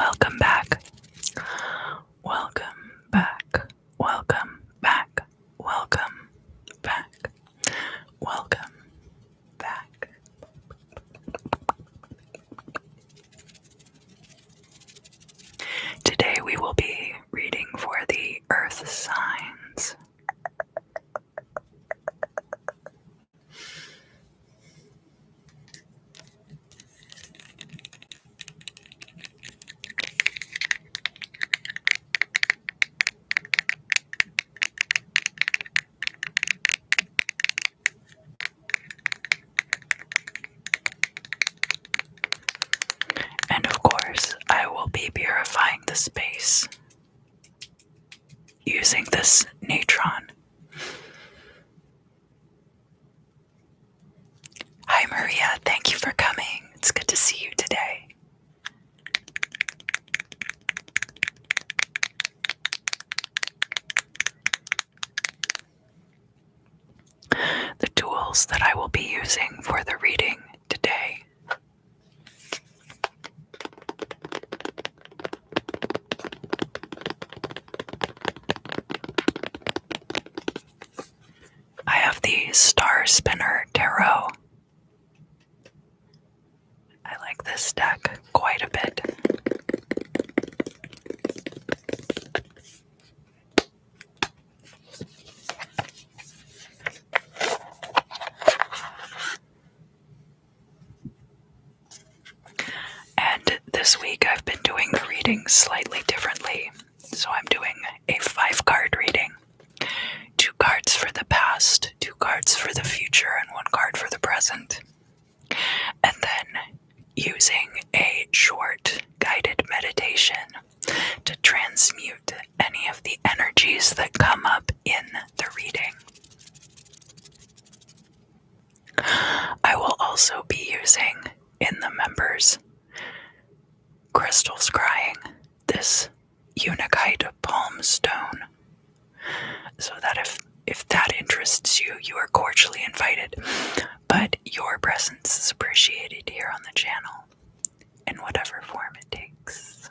Welcome back. Welcome back. Welcome back. Welcome back. Welcome back. Today we will be reading for the earth signs. And of course, I will be purifying the space using this natron. Hi Maria, thank you for coming. It's good to see you today. The tools that I will be using for the reading today. I have the Star Spinner Tarot. I like this deck quite a bit. And this week I've been doing the readings slightly differently. So I'm doing a 5-card reading. 2 cards for the past, 2 cards for the future, and 1 card for the present. And then using a short guided meditation to transmute any of the energies that come up in the reading. I will also be using, in the members, crystal scrying, this Unakite palm stone, so that if that interests you, you are cordially invited, but your presence is appreciated here on the channel in whatever form it takes.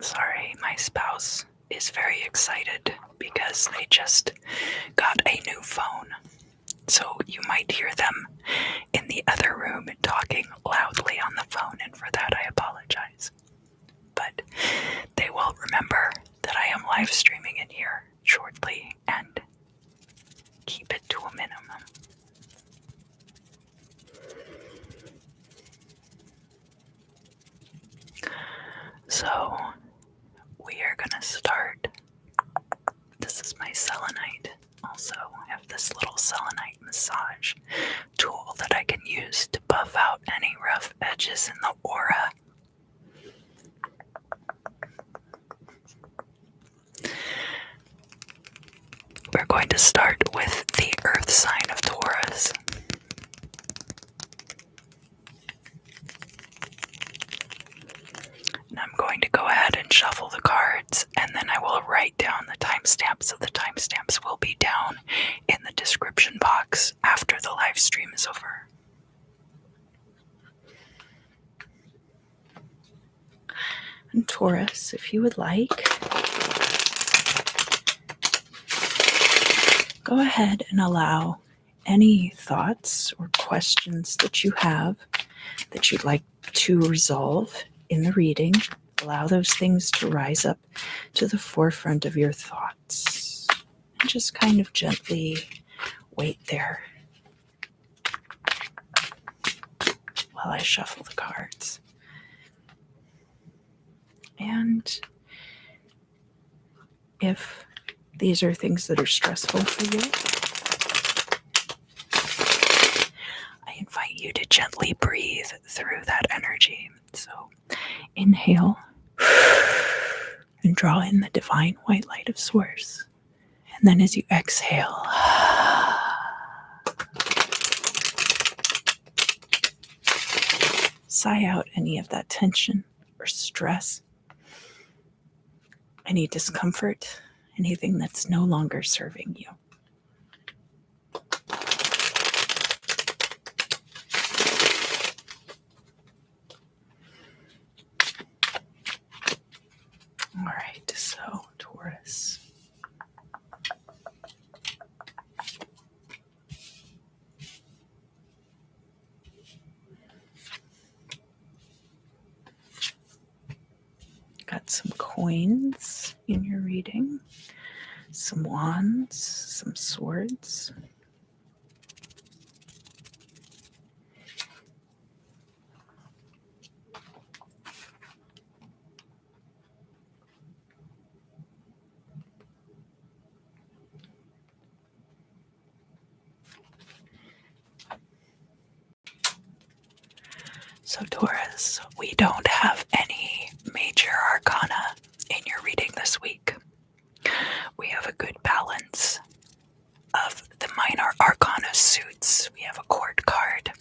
Sorry, my spouse is very excited because they just got a new phone. So you might hear them in the other room talking loudly on the phone, and for that I apologize. But they will remember that I am live streaming in here shortly and keep it to a minimum. So we are gonna start. This is my selenite. Also, I have this little selenite massage tool that I can use to buff out any rough edges in the aura. We're going to start with the earth sign of Taurus. And I'm going to go ahead and shuffle the cards, and then I will write down the timestamps. So the timestamps will be down in the description box after the live stream is over. And Taurus, if you would like, go ahead and allow any thoughts or questions that you have that you'd like to resolve in the reading. Allow those things to rise up to the forefront of your thoughts and just kind of gently wait there. while I shuffle the cards. And if these are things that are stressful for you, I invite you to gently breathe through that energy. So inhale and draw in the divine white light of Source. And then as you exhale, sigh out any of that tension or stress, any discomfort, anything that's no longer serving you. All right, so Taurus. Got some coins in your reading, some wands, some swords. So Taurus, we don't have any major arcana in your reading this week. We have a good balance of the minor arcana suits. We have a court card,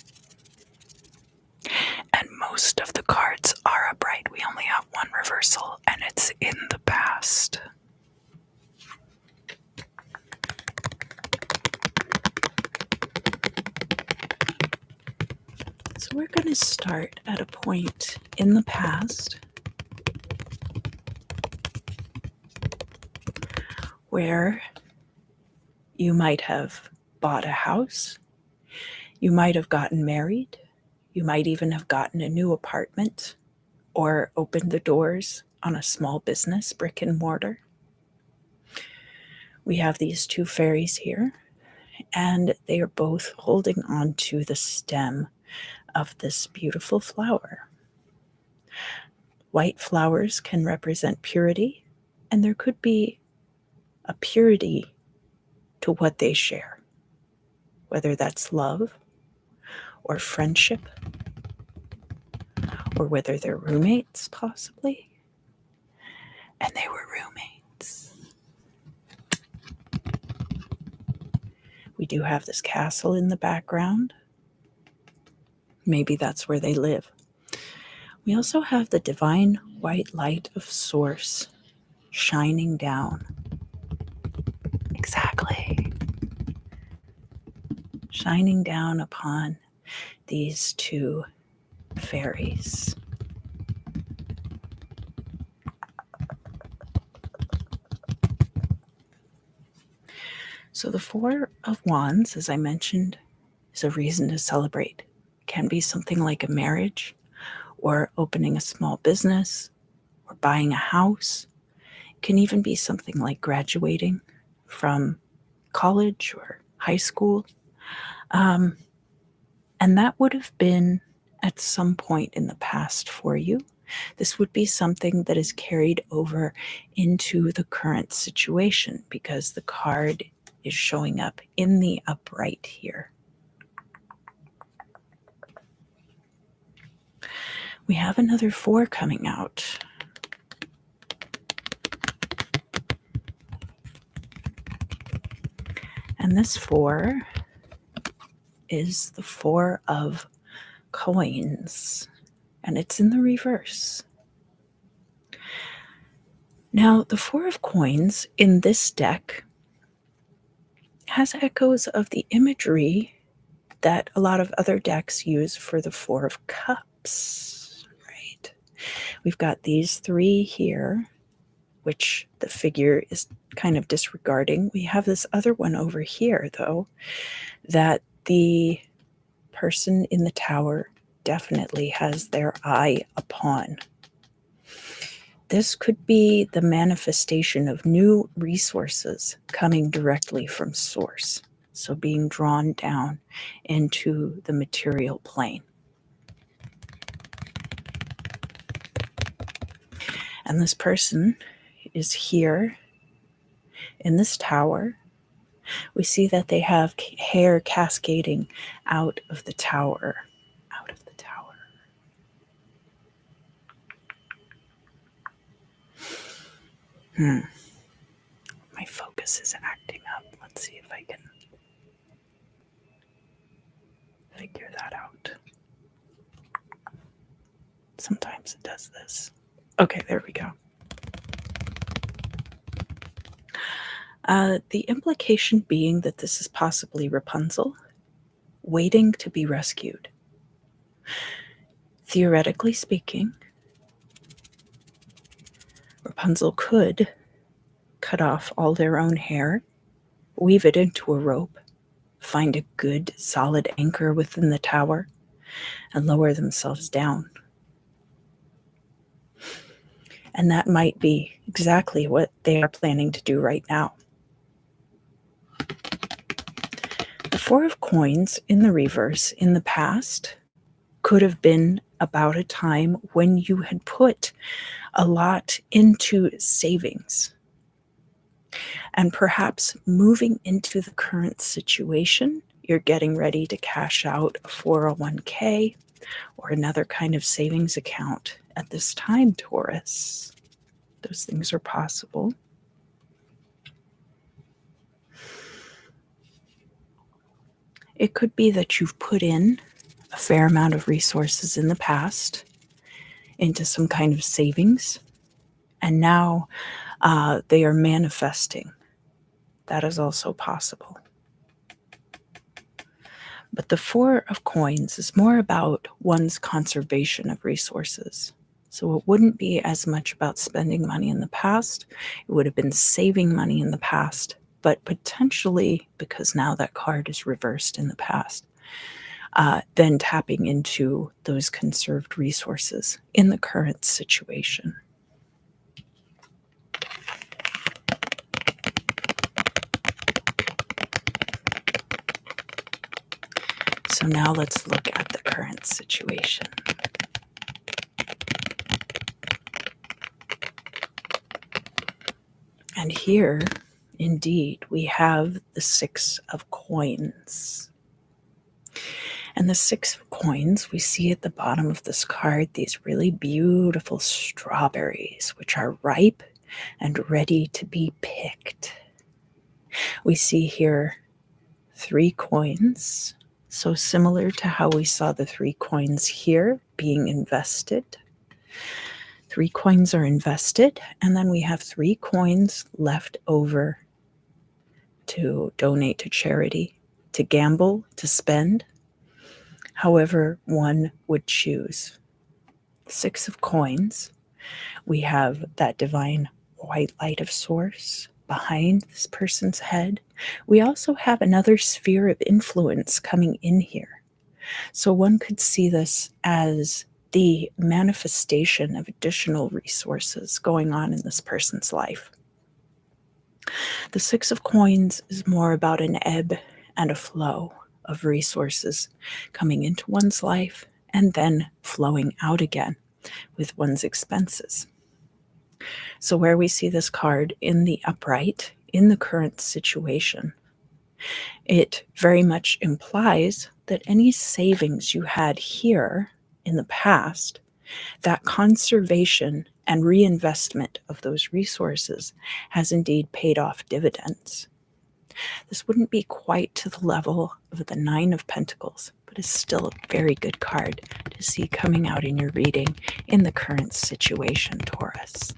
and most of the cards are upright. We only have one reversal, and it's in the past. So we're going to start at a point in the past where you might have bought a house, you might have gotten married, you might even have gotten a new apartment or opened the doors on a small business, brick and mortar. We have these two fairies here, and they are both holding on to the stem of this beautiful flower. White flowers can represent purity, and there could be a purity to what they share, whether that's love or friendship, or whether they're roommates, possibly. And they were roommates. We do have this castle in the background. Maybe that's where they live. We also have the divine white light of Source shining down. Exactly. Shining down upon these two fairies. So the Four of Wands, as I mentioned, is a reason to celebrate. It can be something like a marriage, or opening a small business, or buying a house. It can even be something like graduating from college or high school. And that would have been at some point in the past for you. This would be something that is carried over into the current situation because the card is showing up in the upright here. We have another 4 coming out. And this 4 is the 4 of coins, and it's in the reverse. Now, the 4 of coins in this deck has echoes of the imagery that a lot of other decks use for the 4 of cups, right? We've got these 3 here, which the figure is kind of disregarding. We have this other one over here, though, that the person in the tower definitely has their eye upon. This could be the manifestation of new resources coming directly from Source, so being drawn down into the material plane. And this person is here in this tower. We see that they have hair cascading out of the tower. Out of the tower. My focus is acting up. Let's see if I can figure that out. Sometimes it does this. Okay, there we go. The implication being that this is possibly Rapunzel waiting to be rescued. Theoretically speaking, Rapunzel could cut off all their own hair, weave it into a rope, find a good solid anchor within the tower, and lower themselves down. And that might be exactly what they are planning to do right now. The Four of Coins in the reverse in the past could have been about a time when you had put a lot into savings. And perhaps moving into the current situation, you're getting ready to cash out a 401k or another kind of savings account at this time, Taurus. Those things are possible. It could be that you've put in a fair amount of resources in the past into some kind of savings, and now they are manifesting. That is also possible. But the Four of Coins is more about one's conservation of resources. So it wouldn't be as much about spending money in the past. It would have been saving money in the past, but potentially, because now that card is reversed in the past, then tapping into those conserved resources in the current situation. So now let's look at the current situation. And here, indeed, we have the Six of Coins. And the Six of Coins, we see at the bottom of this card these really beautiful strawberries, which are ripe and ready to be picked. We see here 3 coins, so similar to how we saw the 3 coins here being invested. 3 coins are invested, and then we have 3 coins left over to donate to charity, to gamble, to spend, however one would choose. 6 of Coins, we have that divine white light of source behind this person's head. We also have another sphere of influence coming in here. So one could see this as the manifestation of additional resources going on in this person's life. The Six of Coins is more about an ebb and a flow of resources coming into one's life and then flowing out again with one's expenses. So where we see this card in the upright, in the current situation, it very much implies that any savings you had here in the past, that conservation and reinvestment of those resources has indeed paid off dividends. This wouldn't be quite to the level of the Nine of Pentacles, but is still a very good card to see coming out in your reading in the current situation, Taurus.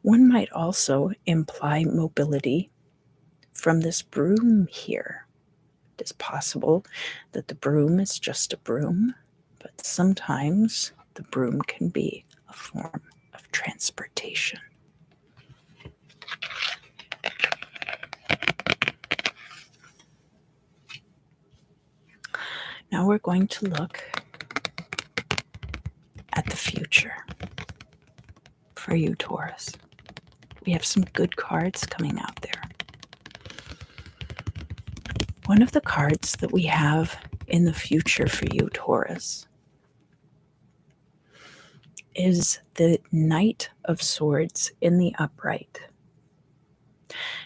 One might also imply mobility from this broom here. It is possible that the broom is just a broom, but sometimes the broom can be a form of transportation. Now we're going to look at the future for you, Taurus. We have some good cards coming out there. One of the cards that we have in the future for you, Taurus, is the Knight of Swords in the upright.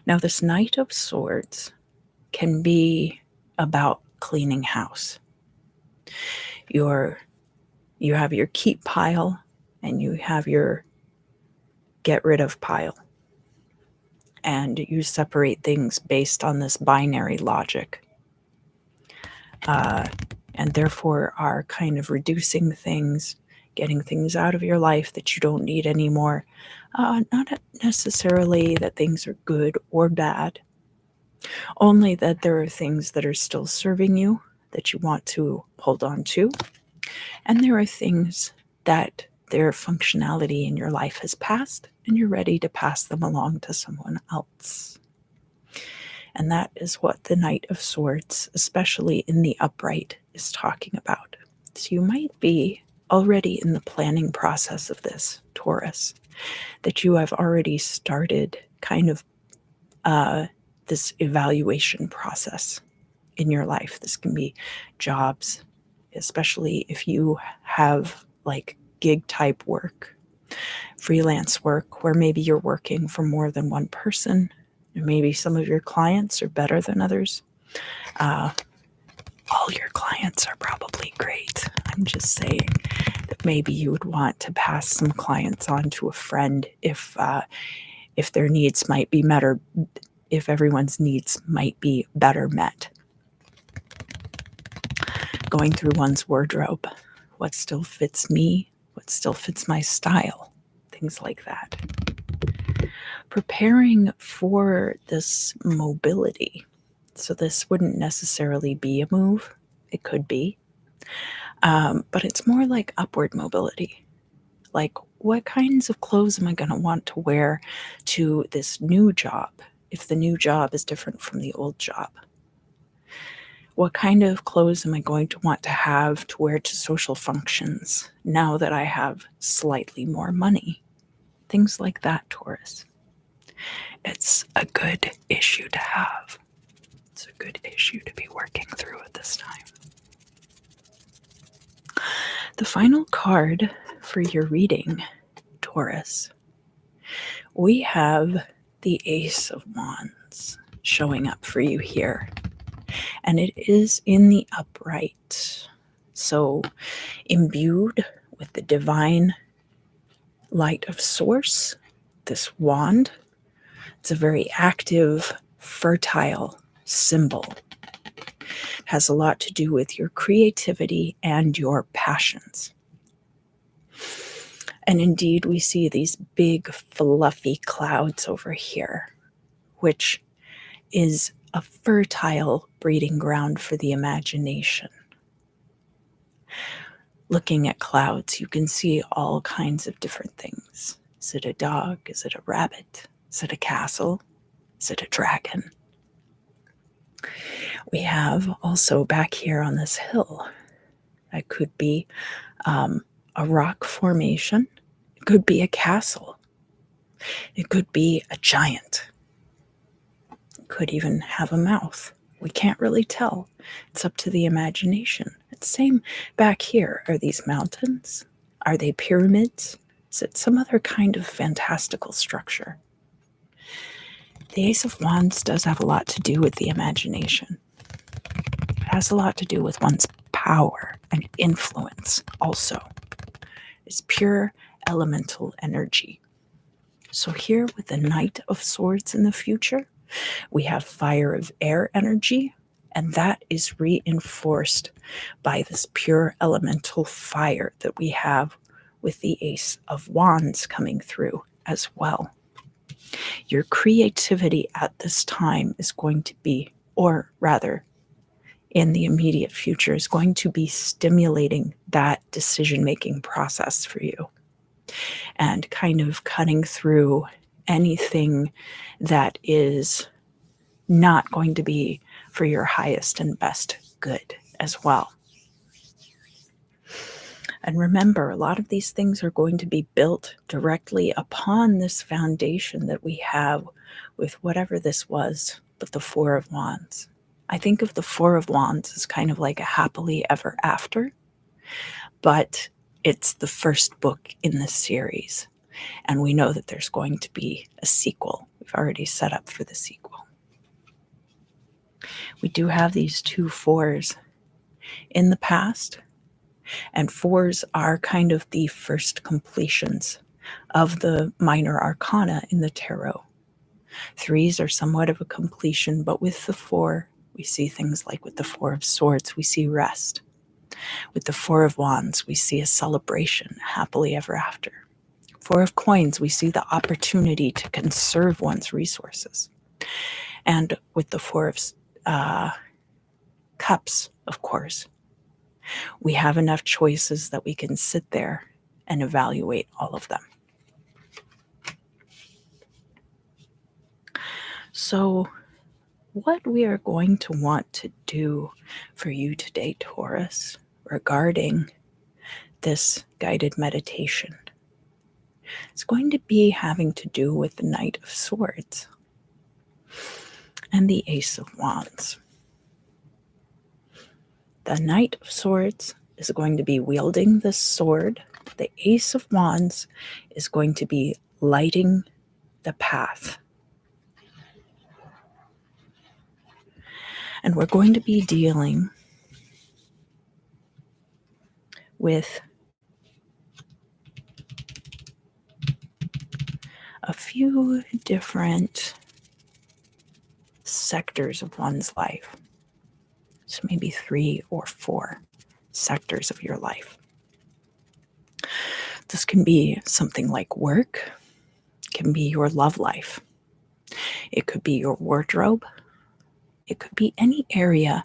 Now, this Knight of Swords can be about cleaning house. You have your keep pile and you have your get rid of pile. And you separate things based on this binary logic. And therefore are kind of reducing things, getting things out of your life that you don't need anymore. Not necessarily that things are good or bad, only that there are things that are still serving you that you want to hold on to. And there are things that their functionality in your life has passed and you're ready to pass them along to someone else. And that is what the Knight of Swords, especially in the upright, is talking about. So you might be already in the planning process of this, Taurus, that you have already started kind of this evaluation process in your life. This can be jobs, especially if you have like gig type work, freelance work, where maybe you're working for more than one person. Maybe some of your clients are better than others. All your clients are probably great. I'm just saying that maybe you would want to pass some clients on to a friend if their needs might be met, or if everyone's needs might be better met. Going through one's wardrobe, what still fits me, what still fits my style, things like that. Preparing for this mobility. So this wouldn't necessarily be a move. It could be. But it's more like upward mobility. Like, what kinds of clothes am I going to want to wear to this new job if the new job is different from the old job? What kind of clothes am I going to want to have to wear to social functions now that I have slightly more money? Things like that, Taurus. It's a good issue to have. It's a good issue to be working through at this time. The final card for your reading, Taurus, we have the Ace of Wands showing up for you here. And it is in the upright. So imbued with the divine light of source, this wand, it's a very active, fertile symbol. It has a lot to do with your creativity and your passions. And indeed, we see these big, fluffy clouds over here, which is a fertile breeding ground for the imagination. Looking at clouds, you can see all kinds of different things. Is it a dog? Is it a rabbit? Is it a castle? Is it a dragon? We have also back here on this hill, that could be a rock formation. It could be a castle. It could be a giant. It could even have a mouth. We can't really tell. It's up to the imagination. It's same back here. Are these mountains? Are they pyramids? Is it some other kind of fantastical structure? The Ace of Wands does have a lot to do with the imagination. It has a lot to do with one's power and influence also. It's pure elemental energy. So here with the Knight of Swords in the future, we have fire of air energy, and that is reinforced by this pure elemental fire that we have with the Ace of Wands coming through as well. Your creativity at this time is going to be, or rather, in the immediate future, is going to be stimulating that decision-making process for you and kind of cutting through anything that is not going to be for your highest and best good as well. And remember, a lot of these things are going to be built directly upon this foundation that we have with whatever this was, but the Four of Wands. I think of the Four of Wands as kind of like a happily ever after, but it's the first book in this series, and we know that there's going to be a sequel. We've already set up for the sequel. We do have these 2 4s in the past, and 4s are kind of the first completions of the minor arcana in the tarot. 3s are somewhat of a completion, but with the 4, we see things like with the 4 of Swords, we see rest. With the 4 of Wands, we see a celebration, happily ever after. 4 of Coins, we see the opportunity to conserve one's resources. And with the 4 of Cups, of course, we have enough choices that we can sit there and evaluate all of them. So, what we are going to want to do for you today, Taurus, regarding this guided meditation, is going to be having to do with the Knight of Swords and the Ace of Wands. The Knight of Swords is going to be wielding the sword. The Ace of Wands is going to be lighting the path. And we're going to be dealing with a few different sectors of one's life. So maybe 3 or 4 sectors of your life. This can be something like work. It can be your love life. It could be your wardrobe. It could be any area,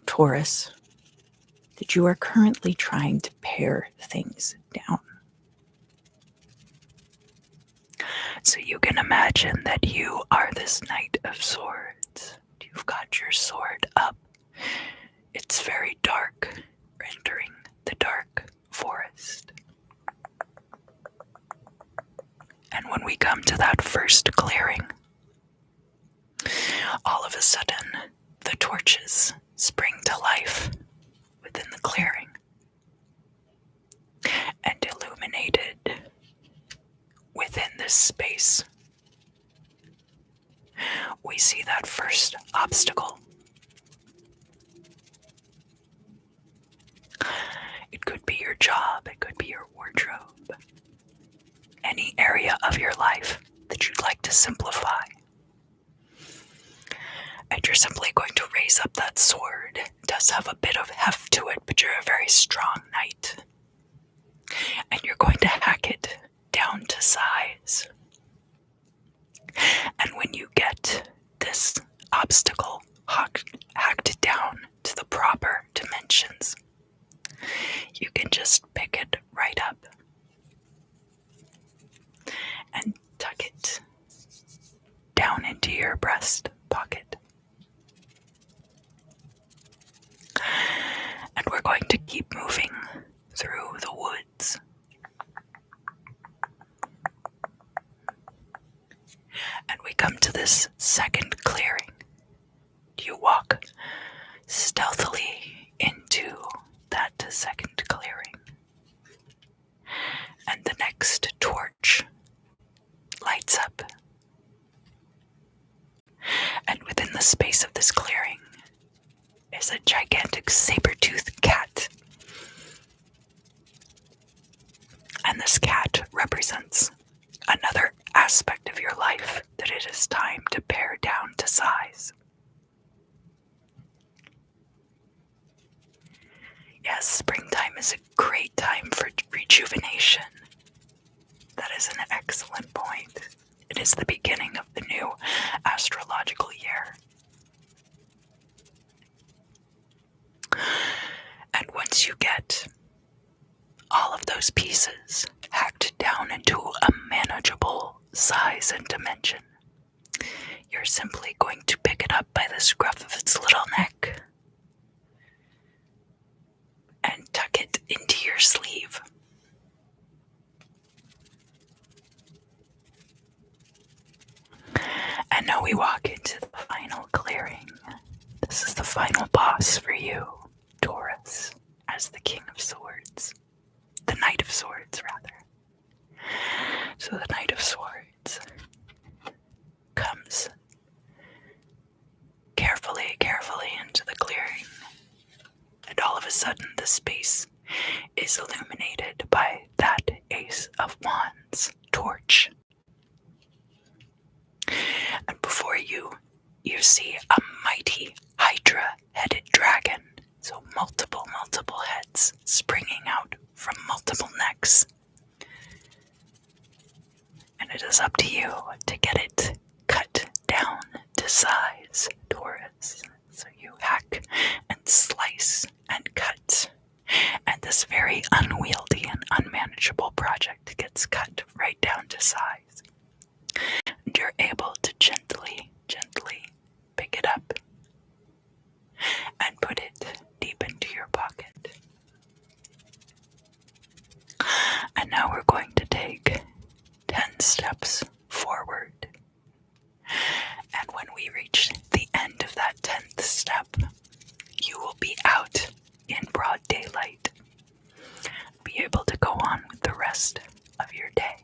Taurus, that you are currently trying to pare things down. So you can imagine that you are this Knight of Swords. You've got your sword up. It's very dark. We're entering the dark forest. And when we come to that first clearing, all of a sudden, the torches spring to life within the clearing. And illuminated within this space, we see that first obstacle. It could be your job, it could be your wardrobe, any area of your life that you'd like to simplify. And you're simply going to raise up that sword. It does have a bit of heft to it, but you're a very strong knight. And you're going to hack it down to size. And when you get this obstacle hacked down to the proper dimensions, you can just pick it right up and tuck it down into your breast pocket. And we're going to keep moving through the woods. And we come to this second clearing. You walk stealthily into that second clearing. And the next torch lights up. And within the space of this clearing is a gigantic saber-toothed cat. And this cat represents another aspect of your life that it is time to pare down to size. Yes, springtime is a great time for rejuvenation. That is an excellent point. It is the beginning of the new astrological year. And once you get all of those pieces hacked down into a manageable size and dimension, you're simply going to pick it up by the scruff of its little neck and tuck it into your sleeve. And now we walk into the final clearing. This is the final boss for you, Taurus, as the King of Swords. Swords, rather. So the Knight of Swords comes carefully into the clearing, and all of a sudden the space is illuminated by that Ace of Wands torch. And before you see a mighty Hydra-headed dragon, so multiple heads springing out from multiple necks. And it is up to you to get it cut down to size, Taurus. So you hack and slice and cut. And this very unwieldy and unmanageable project gets cut right down to size. And you're able to gently pick it up and put it deep into your pocket. And now we're going to take 10 steps forward. And when we reach the end of that 10th step, you will be out in broad daylight. Be able to go on with the rest of your day.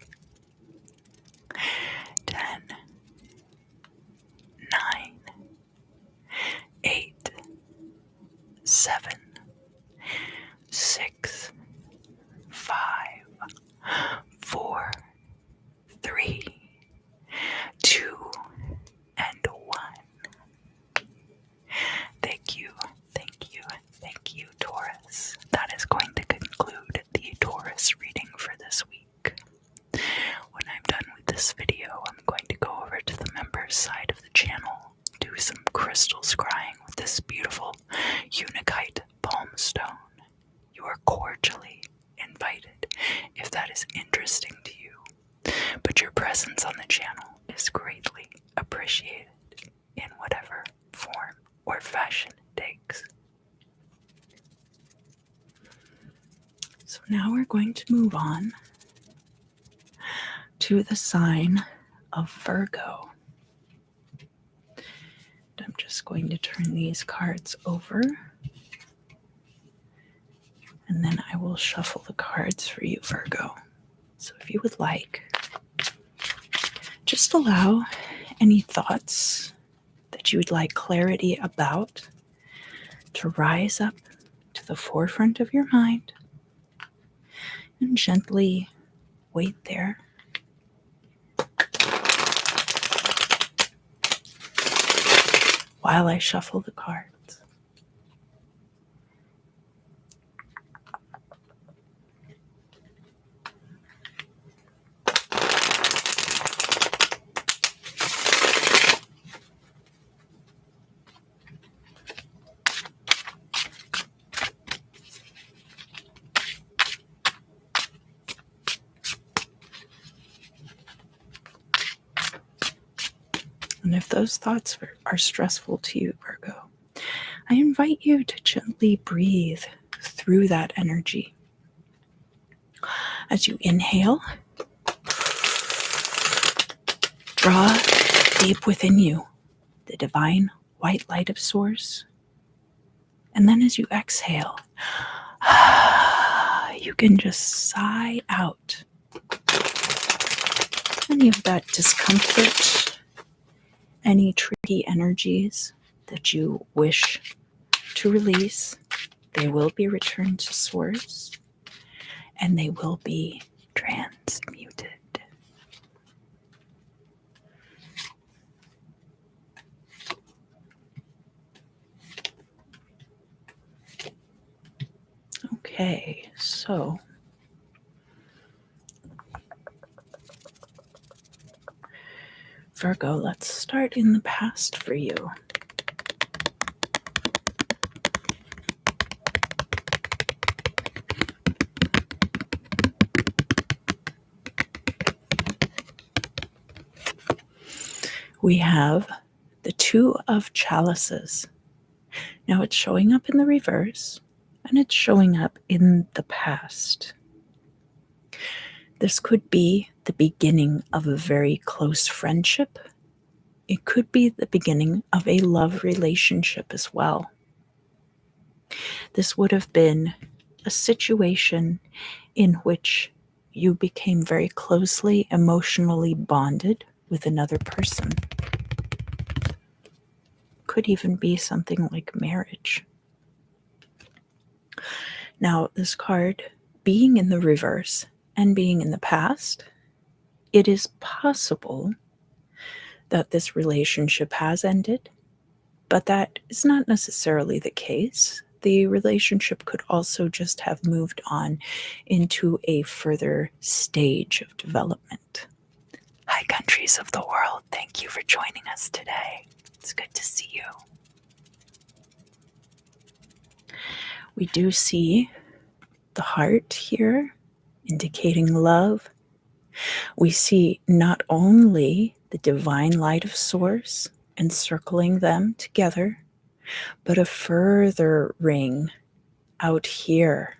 10, 9, 8, 7, 6, 5, 4, 3, 2, and 1. Thank you, Taurus. That is going to conclude the Taurus reading for this week. When I'm done with this video, I'm going to go over to the members side of the channel, do some crystal scrying with this beautiful Unakite palm stone. You are cordially invited if that is interesting to you, but your presence on the channel is greatly appreciated in whatever form or fashion it takes. So now we're going to move on to the sign of Virgo. I'm just going to turn these cards over, and then I will shuffle the cards for you, Virgo. So if you would like, just allow any thoughts that you would like clarity about to rise up to the forefront of your mind and gently wait there. While I shuffle the cards. And if those thoughts are stressful to you, Virgo, I invite you to gently breathe through that energy. As you inhale, draw deep within you the divine white light of Source. And then as you exhale, you can just sigh out any of that discomfort, any tricky energies that you wish to release. They will be returned to Source, and they will be transmuted. Okay, so Virgo, let's start in the past for you. We have the Two of Chalices. Now it's showing up in the reverse, and it's showing up in the past. This could be the beginning of a very close friendship. It could be the beginning of a love relationship as well. This would have been a situation in which you became very closely emotionally bonded with another person. Could even be something like marriage. Now, this card being in the reverse and being in the past, it is possible that this relationship has ended, but that is not necessarily the case. The relationship could also just have moved on into a further stage of development. Hi, countries of the world. Thank you for joining us today. It's good to see you. We do see the heart here, indicating love. We see not only the divine light of source encircling them together, but a further ring out here.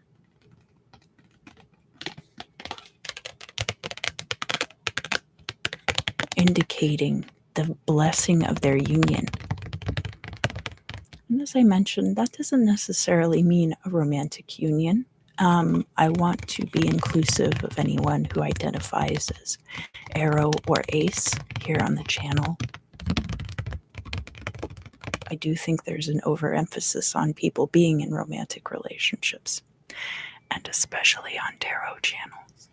Indicating the blessing of their union. And as I mentioned, that doesn't necessarily mean a romantic union. I want to be inclusive of anyone who identifies as arrow or ace here on the channel. I do think there's an overemphasis on people being in romantic relationships, and especially on tarot channels.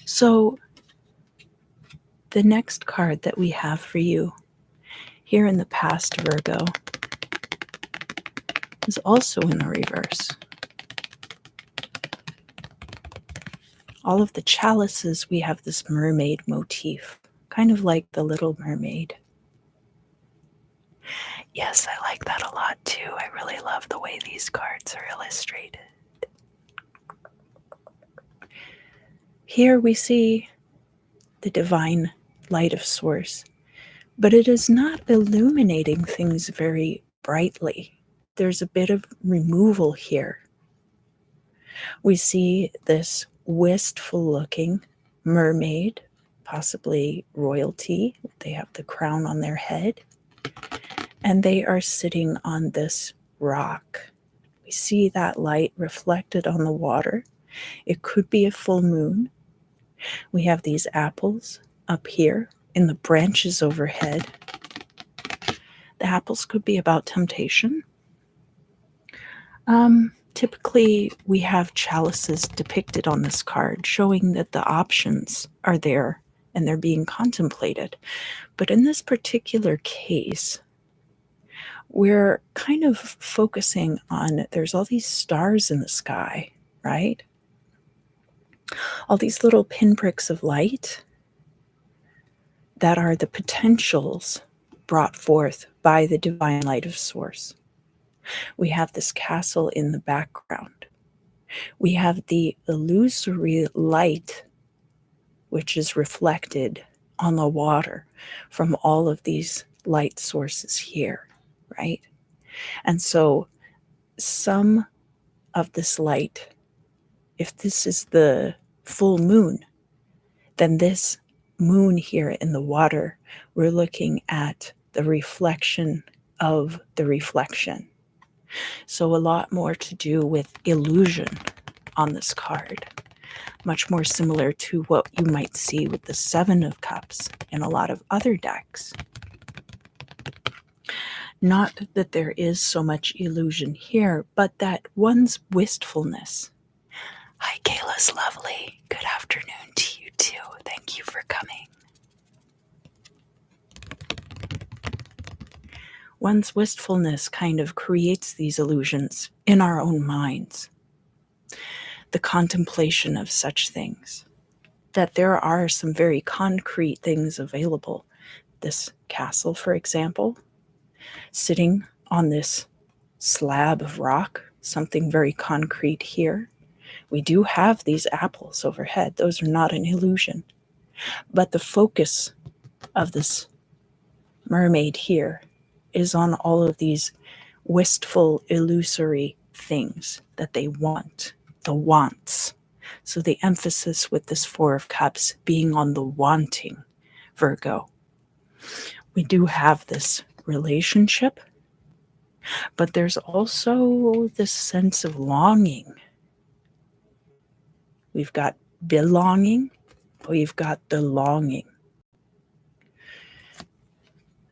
So, the next card that we have for you here in the past, Virgo, is also in the reverse. All of the chalices, we have this mermaid motif, kind of like the Little Mermaid. Yes, I like that a lot too. I really love the way these cards are illustrated. Here we see the divine light of source, but it is not illuminating things very brightly. There's a bit of removal here. We see this wistful looking mermaid, possibly royalty. They have the crown on their head, and they are sitting on this rock. We see that light reflected on the water. It could be a full moon. We have these apples up here in the branches overhead. The apples could be about temptation. Typically, we have chalices depicted on this card, showing that the options are there and they're being contemplated. But in this particular case, we're kind of focusing on, there's all these stars in the sky, right? All these little pinpricks of light that are the potentials brought forth by the divine light of source. We have this castle in the background. We have the illusory light, which is reflected on the water from all of these light sources here, right? And so some of this light, if this is the full moon, then this moon here in the water, we're looking at the reflection of the reflection. So a lot more to do with illusion on this card, much more similar to what you might see with the Seven of Cups in a lot of other decks. Not that there is so much illusion here, but that one's wistfulness. Hi, Kayla's lovely. Good afternoon to you too. Thank you for coming. One's wistfulness kind of creates these illusions in our own minds. The contemplation of such things, that there are some very concrete things available. This castle, for example, sitting on this slab of rock, something very concrete here. We do have these apples overhead. Those are not an illusion. But the focus of this mermaid here is on all of these wistful, illusory things that they want, the wants. So the emphasis with this Four of Cups being on the wanting, Virgo. We do have this relationship, but there's also this sense of longing we've got belonging, we've got the longing.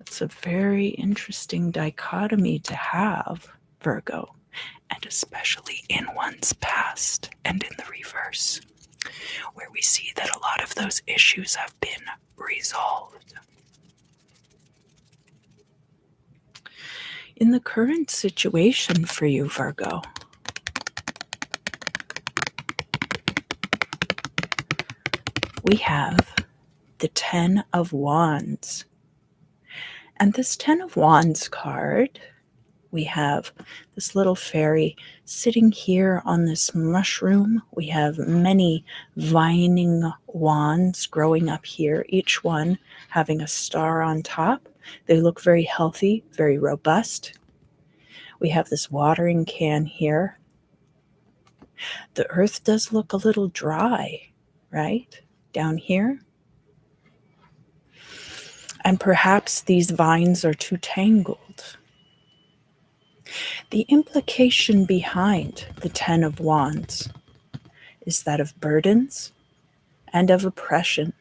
It's a very interesting dichotomy to have, Virgo, and especially in one's past and in the reverse, where we see that a lot of those issues have been resolved. In the current situation for you, Virgo, we have the 10 of Wands. And this 10 of Wands card, we have this little fairy sitting here on this mushroom. We have many vining wands growing up here, each one having a star on top. They look very healthy, very robust. We have this watering can here. The earth does look a little dry, right? Down here. And perhaps these vines are too tangled. The implication behind the 10 of Wands is that of burdens and of oppression.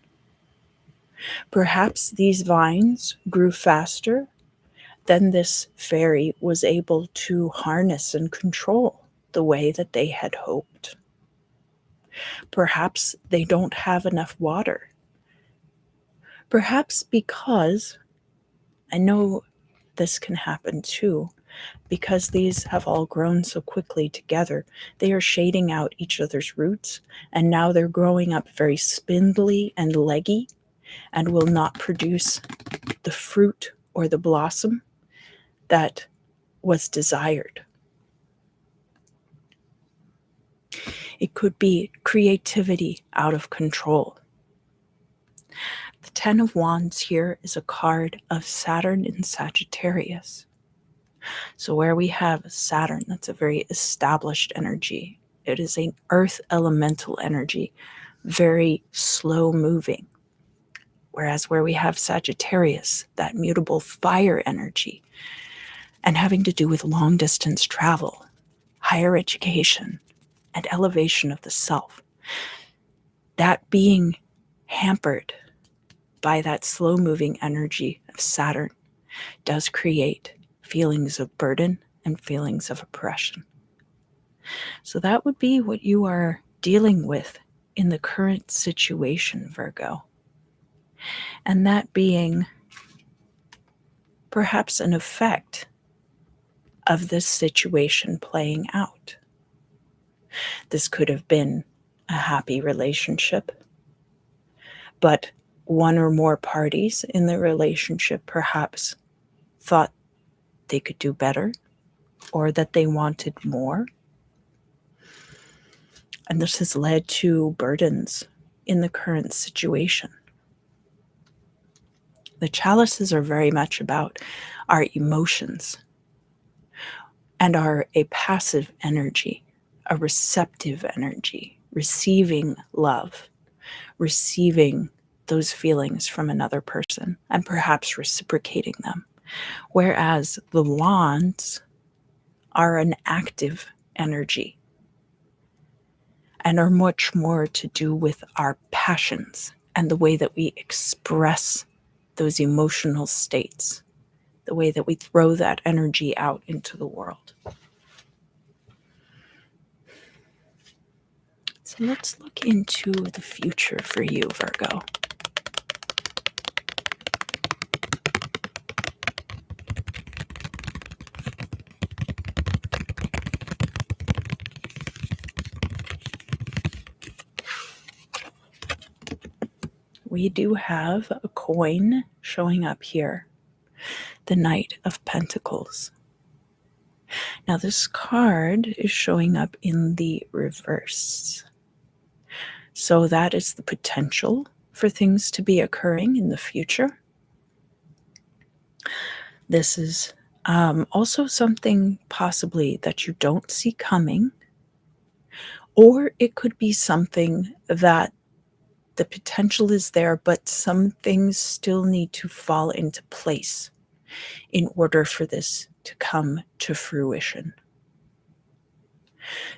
Perhaps these vines grew faster than this fairy was able to harness and control the way that they had hoped. Perhaps they don't have enough water. Perhaps because, I know this can happen too, because these have all grown so quickly together, they are shading out each other's roots, and now they're growing up very spindly and leggy and will not produce the fruit or the blossom that was desired. It could be creativity out of control. The 10 of Wands here is a card of Saturn in Sagittarius. So where we have Saturn, that's a very established energy. It is an earth elemental energy, very slow moving. Whereas where we have Sagittarius, that mutable fire energy, and having to do with long distance travel, higher education, and elevation of the self. That being hampered by that slow moving energy of Saturn does create feelings of burden and feelings of oppression. So that would be what you are dealing with in the current situation, Virgo. And that being perhaps an effect of this situation playing out. This could have been a happy relationship, but one or more parties in the relationship perhaps thought they could do better or that they wanted more. And this has led to burdens in the current situation. The chalices are very much about our emotions and are a passive energy, a receptive energy, receiving love, receiving those feelings from another person and perhaps reciprocating them. Whereas the wands are an active energy and are much more to do with our passions and the way that we express those emotional states, the way that we throw that energy out into the world. So let's look into the future for you, Virgo. We do have a coin showing up here, the Knight of Pentacles. Now this card is showing up in the reverse. So that is the potential for things to be occurring in the future. This is also something possibly that you don't see coming, or it could be something that the potential is there, but some things still need to fall into place in order for this to come to fruition.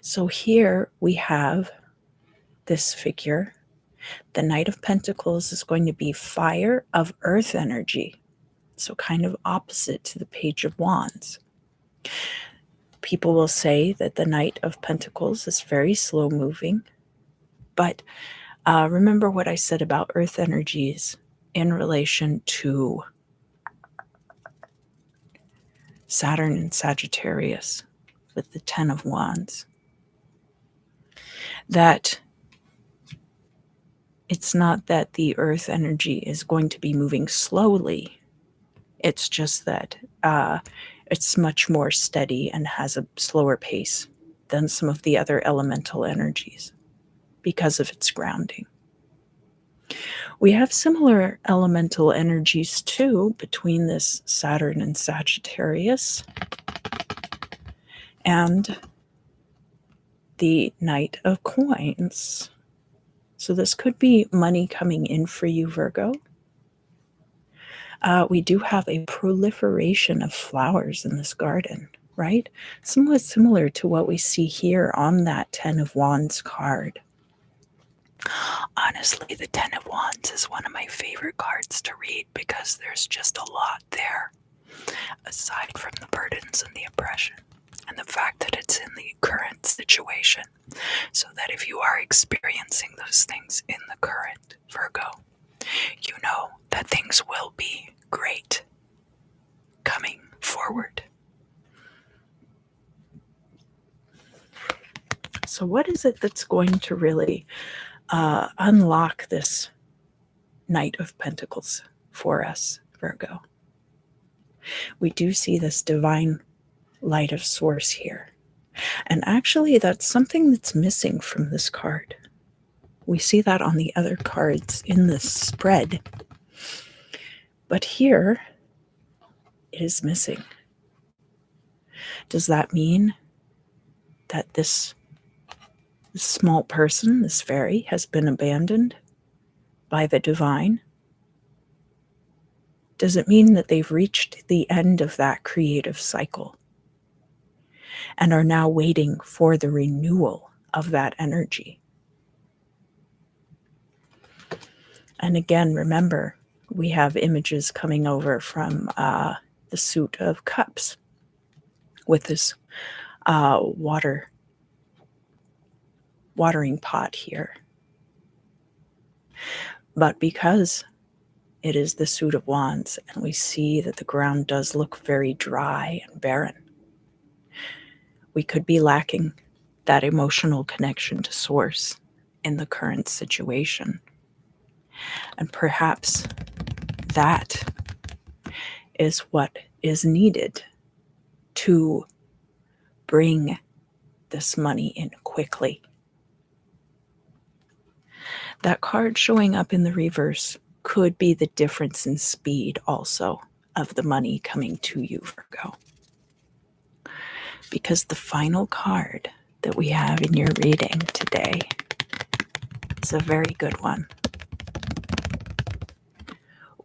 So here we have this figure, the Knight of Pentacles is going to be fire of earth energy. So kind of opposite to the Page of Wands. People will say that the Knight of Pentacles is very slow moving, but remember what I said about earth energies in relation to Saturn and Sagittarius with the Ten of Wands. That it's not that the earth energy is going to be moving slowly. It's just that it's much more steady and has a slower pace than some of the other elemental energies because of its grounding. We have similar elemental energies too between this Saturn and Sagittarius and the Knight of Coins. So this could be money coming in for you, Virgo. We do have a proliferation of flowers in this garden, right? Somewhat similar to what we see here on that Ten of Wands card. Honestly, the Ten of Wands is one of my favorite cards to read because there's just a lot there, aside from the burdens and the oppression, and the fact that it's in the current situation, so that if you are experiencing those things in the current, Virgo, you know that things will be great coming forward. So what is it that's going to really unlock this Knight of Pentacles for us, Virgo? We do see this divine light of source here. And actually, that's something that's missing from this card. We see that on the other cards in this spread. But here, it is missing. Does that mean that this small person, this fairy, has been abandoned by the divine? Does it mean that they've reached the end of that creative cycle and are now waiting for the renewal of that energy? And again, remember, we have images coming over from the Suit of Cups with this watering pot here. But because it is the Suit of Wands, and we see that the ground does look very dry and barren, we could be lacking that emotional connection to source in the current situation. And perhaps that is what is needed to bring this money in quickly. That card showing up in the reverse could be the difference in speed also of the money coming to you, Virgo. Because the final card that we have in your reading today is a very good one.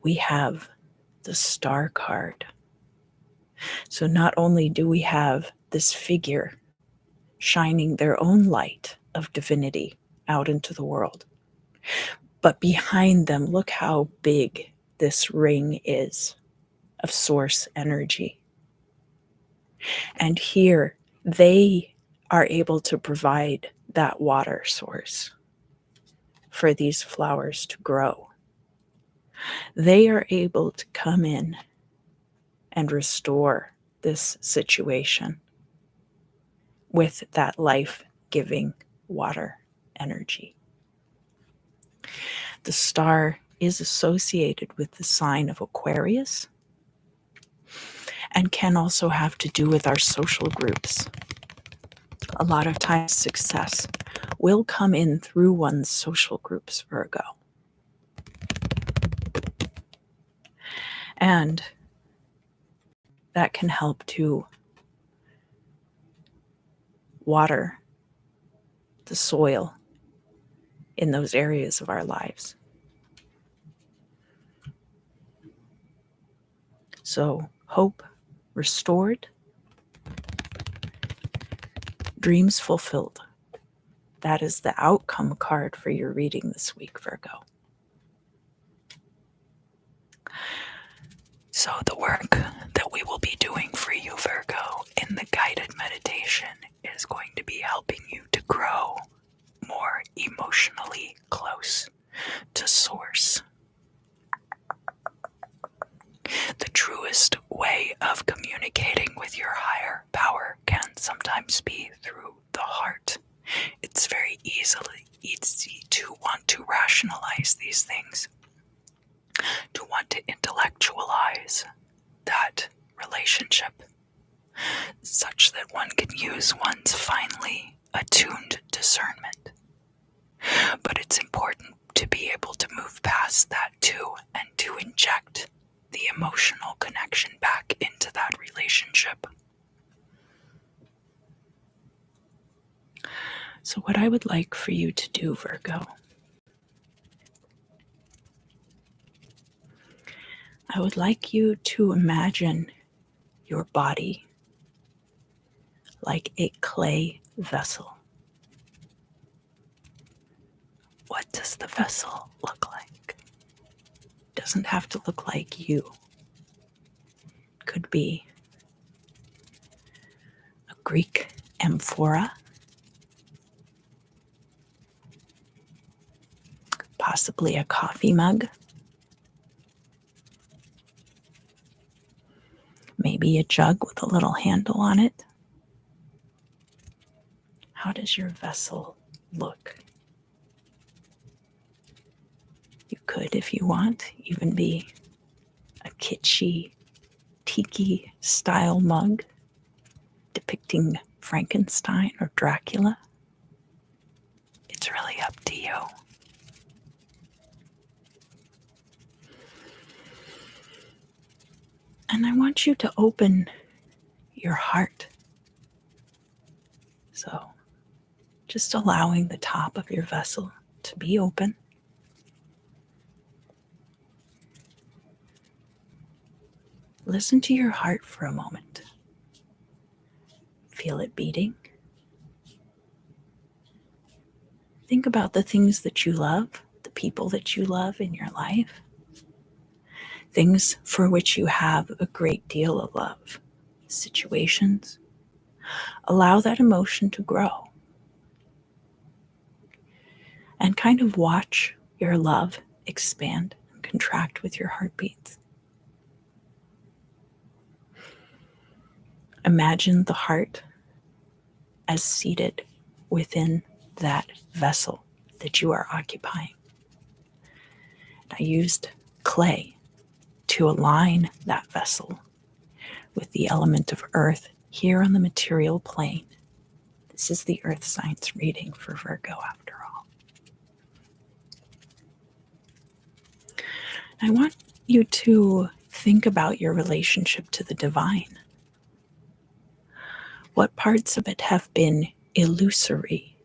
We have the Star card. So not only do we have this figure shining their own light of divinity out into the world, but behind them, look how big this ring is of source energy. And here, they are able to provide that water source for these flowers to grow. They are able to come in and restore this situation with that life-giving water energy. The star is associated with the sign of Aquarius and can also have to do with our social groups. A lot of times success will come in through one's social groups, Virgo. And that can help to water the soil in those areas of our lives. So, hope restored, dreams fulfilled. that is the outcome card for your reading this week, Virgo. So the work that we will be doing for you, Virgo, in the guided meditation is going to be helping you to grow more emotionally close to Source. The truest way of communicating with your higher power can sometimes be through the heart. It's very easy to want to rationalize these things, to want to intellectualize that relationship, such that one can use one's finely attuned discernment. But it's important to be able to move past that too, and to inject the emotional connection back into that relationship. So what I would like for you to do, Virgo, I would like you to imagine your body like a clay vessel. What does the vessel look like? It doesn't have to look like you. It could be a Greek amphora, possibly a coffee mug, maybe a jug with a little handle on it. How does your vessel look? You could, if you want, even be a kitschy, tiki style mug depicting Frankenstein or Dracula. It's really up to you. And I want you to open your heart. So, just allowing the top of your vessel to be open. Listen to your heart for a moment. Feel it beating. Think about the things that you love, the people that you love in your life, things for which you have a great deal of love, situations. Allow that emotion to grow. And kind of watch your love expand and contract with your heartbeats. Imagine the heart as seated within that vessel that you are occupying. I used clay to align that vessel with the element of earth here on the material plane. This is the earth signs reading for Virgo after all. I want you to think about your relationship to the divine. What parts of it have been illusory?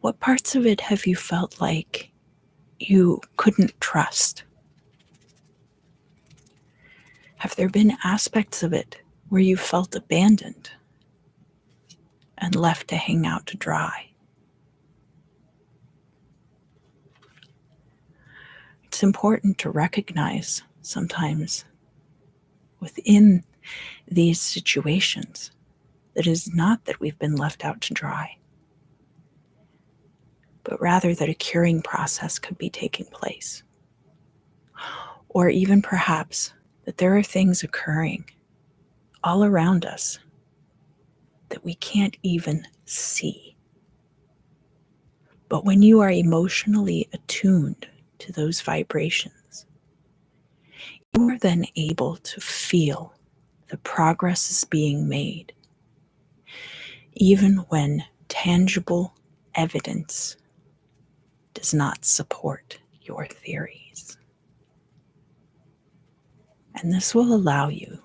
What parts of it have you felt like you couldn't trust? Have there been aspects of it where you felt abandoned and left to hang out to dry? It's important to recognize sometimes within these situations that it is not that we've been left out to dry, but rather that a curing process could be taking place. Or even perhaps that there are things occurring all around us that we can't even see. But when you are emotionally attuned to those vibrations, you are then able to feel the progress is being made, even when tangible evidence does not support your theories. And this will allow you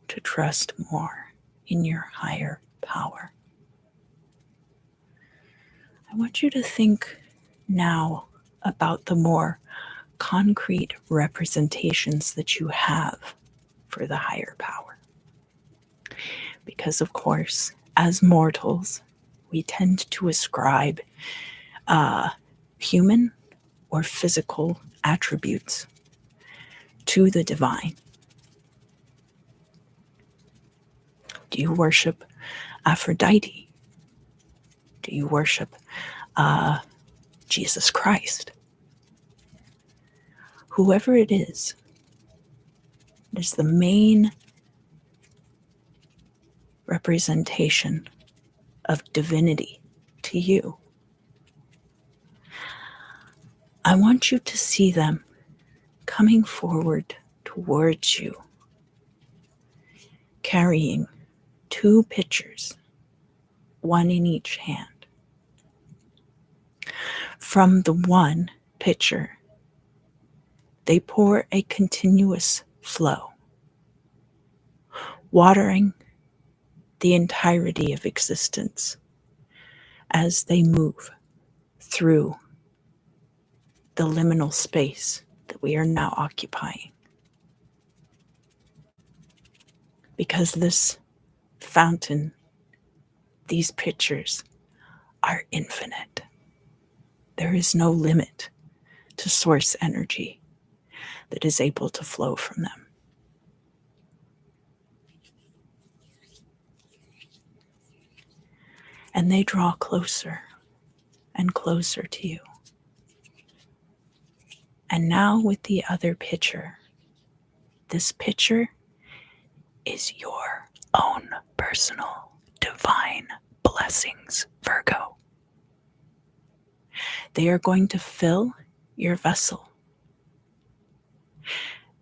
to trust more in your higher power. I want you to think now about the more concrete representations that you have for the higher power. Because, of course, as mortals, we tend to ascribe human or physical attributes to the divine. Do you worship Aphrodite? Do you worship Jesus Christ? Whoever it is the main representation of divinity to you. I want you to see them coming forward towards you, carrying 2 pitchers, one in each hand. From the one pitcher, they pour a continuous flow, watering the entirety of existence as they move through the liminal space that we are now occupying. Because this fountain, these pitchers, are infinite. There is no limit to source energy that is able to flow from them. And they draw closer and closer to you. And now with the other pitcher, this pitcher is your own personal divine blessings, Virgo. They are going to fill your vessel.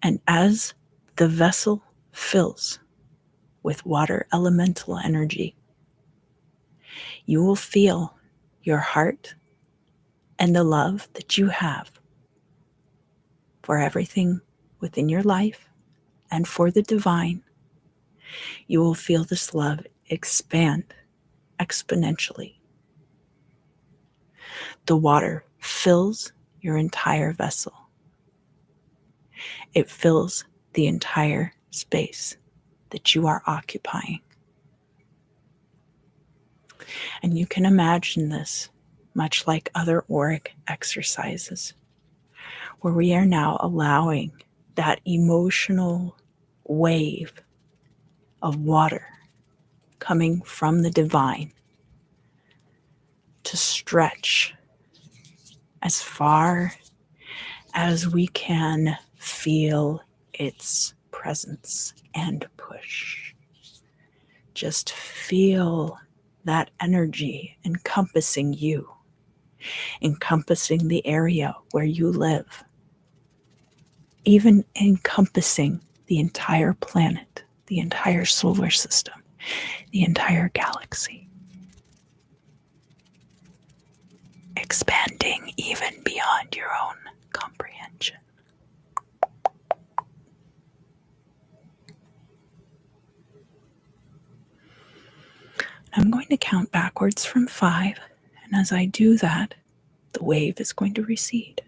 And as the vessel fills with water elemental energy, you will feel your heart and the love that you have for everything within your life and for the divine. You will feel this love expand exponentially. The water fills your entire vessel. It fills the entire space that you are occupying. And you can imagine this much like other auric exercises, where we are now allowing that emotional wave of water coming from the divine to stretch as far as we can feel its presence and push. Just feel that energy encompassing you, encompassing the area where you live, even encompassing the entire planet, the entire solar system, the entire galaxy. Expanding even beyond your own comprehension. I'm going to count backwards from 5, and as I do that, the wave is going to recede.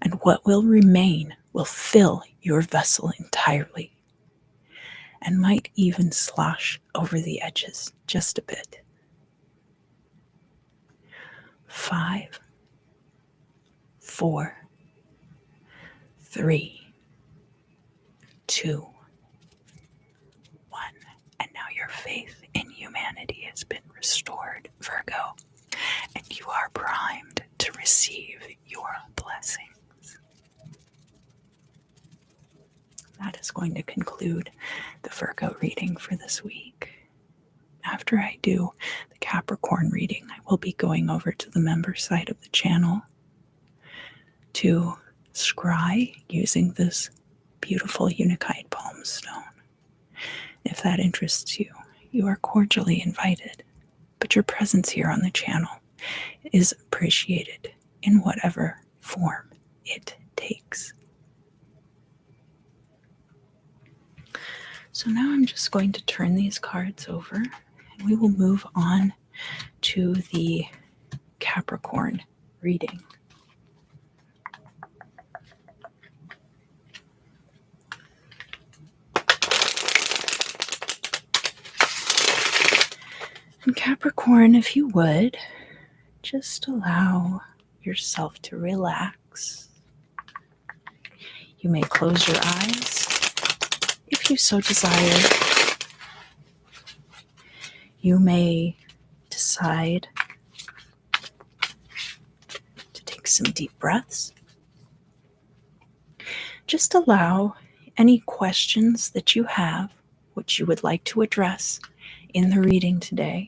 And what will remain will fill your vessel entirely, and might even slosh over the edges just a bit. 5, 4, 3, 2, 1. And now your faith in humanity has been restored, Virgo, and you are primed to receive your blessings. That is going to conclude the Virgo reading for this week. After I do the Capricorn reading, I will be going over to the member site of the channel to scry using this beautiful Unakite palm stone. If that interests you, you are cordially invited, but your presence here on the channel is appreciated in whatever form it takes. So now I'm just going to turn these cards over, and we will move on to the Capricorn reading. And Capricorn, if you would, just allow yourself to relax. You may close your eyes if you so desire. You may decide to take some deep breaths. Just allow any questions that you have, which you would like to address in the reading today,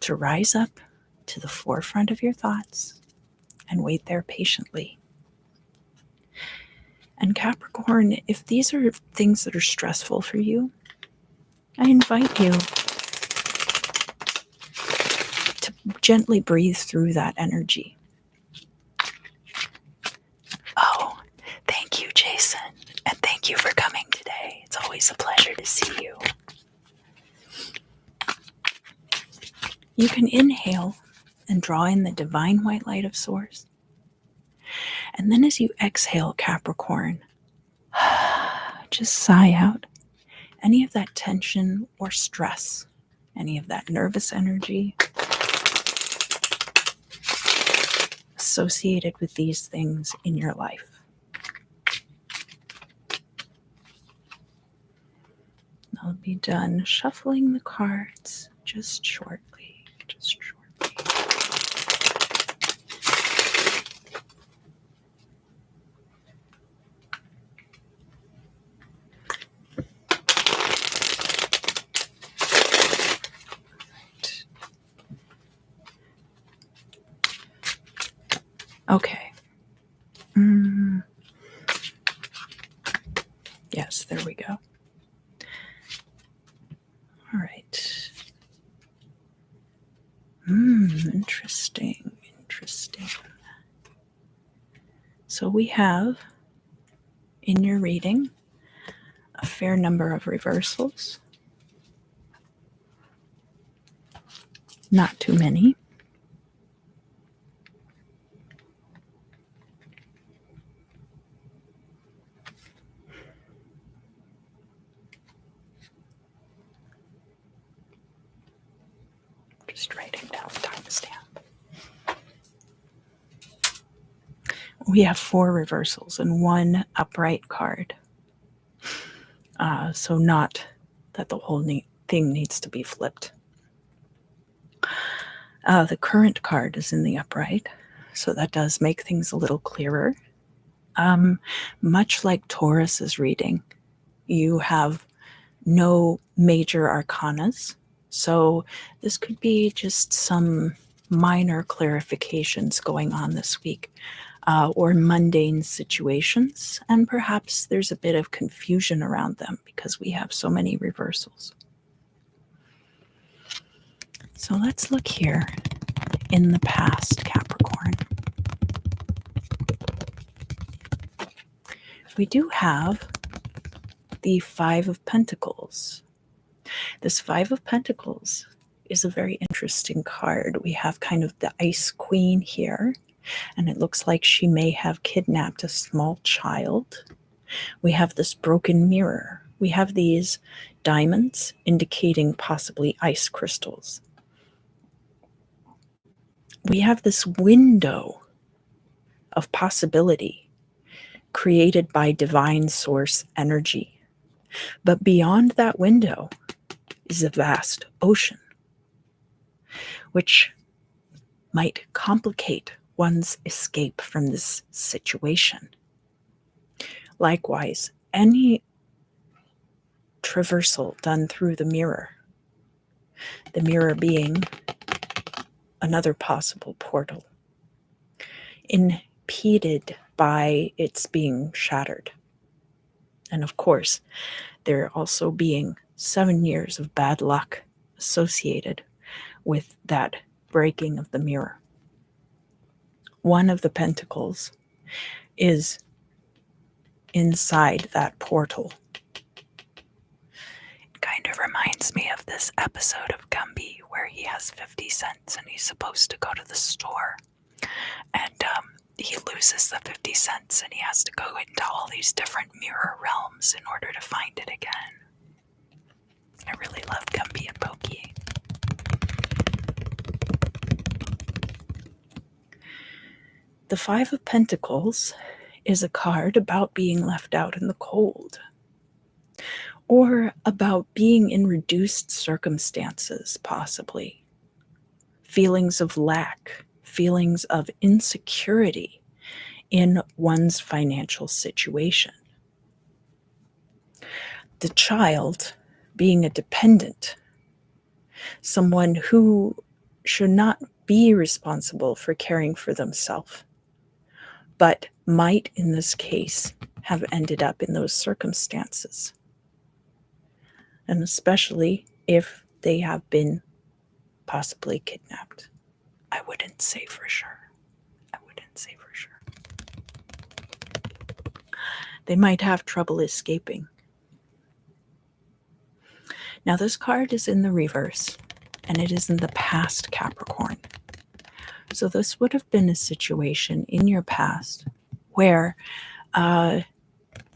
to rise up to the forefront of your thoughts and wait there patiently. And Capricorn, if these are things that are stressful for you, I invite you to gently breathe through that energy. Oh, thank you, Jason. And thank you for coming today. It's always a pleasure to see you. You can inhale and draw in the divine white light of Source. And then as you exhale, Capricorn, just sigh out any of that tension or stress, any of that nervous energy associated with these things in your life. I'll be done shuffling the cards just shortly. Okay. Yes, there we go. All right. Interesting. So we have in your reading a fair number of reversals. Not too many. Just writing down the timestamp. We have 4 reversals and 1 upright card. So not that the whole thing needs to be flipped. The current card is in the upright, so that does make things a little clearer. Much like Taurus's reading, you have no major arcanas, so this could be just some minor clarifications going on this week, or mundane situations, and perhaps there's a bit of confusion around them because we have so many reversals. So let's look here in the past, Capricorn. We do have the 5 of Pentacles. This 5 of Pentacles is a very interesting card. We have kind of the Ice Queen here, and it looks like she may have kidnapped a small child. We have this broken mirror. We have these diamonds indicating possibly ice crystals. We have this window of possibility created by divine source energy. But beyond that window is a vast ocean, which might complicate one's escape from this situation. Likewise, any traversal done through the mirror being another possible portal, impeded by its being shattered. And of course, there also being 7 years of bad luck associated with that breaking of the mirror. One of the pentacles is inside that portal. It kind of reminds me of this episode of Gumby where he has 50 cents and he's supposed to go to the store, and he loses the 50 cents and he has to go into all these different mirror realms in order to find it again. I really love Gumby and Pokey. The Five of Pentacles is a card about being left out in the cold, or about being in reduced circumstances, possibly. Feelings of lack, feelings of insecurity in one's financial situation. The child being a dependent, someone who should not be responsible for caring for themselves, but might, in this case, have ended up in those circumstances. And especially if they have been possibly kidnapped. I wouldn't say for sure. They might have trouble escaping. Now, this card is in the reverse, and it is in the past, Capricorn. So this would have been a situation in your past where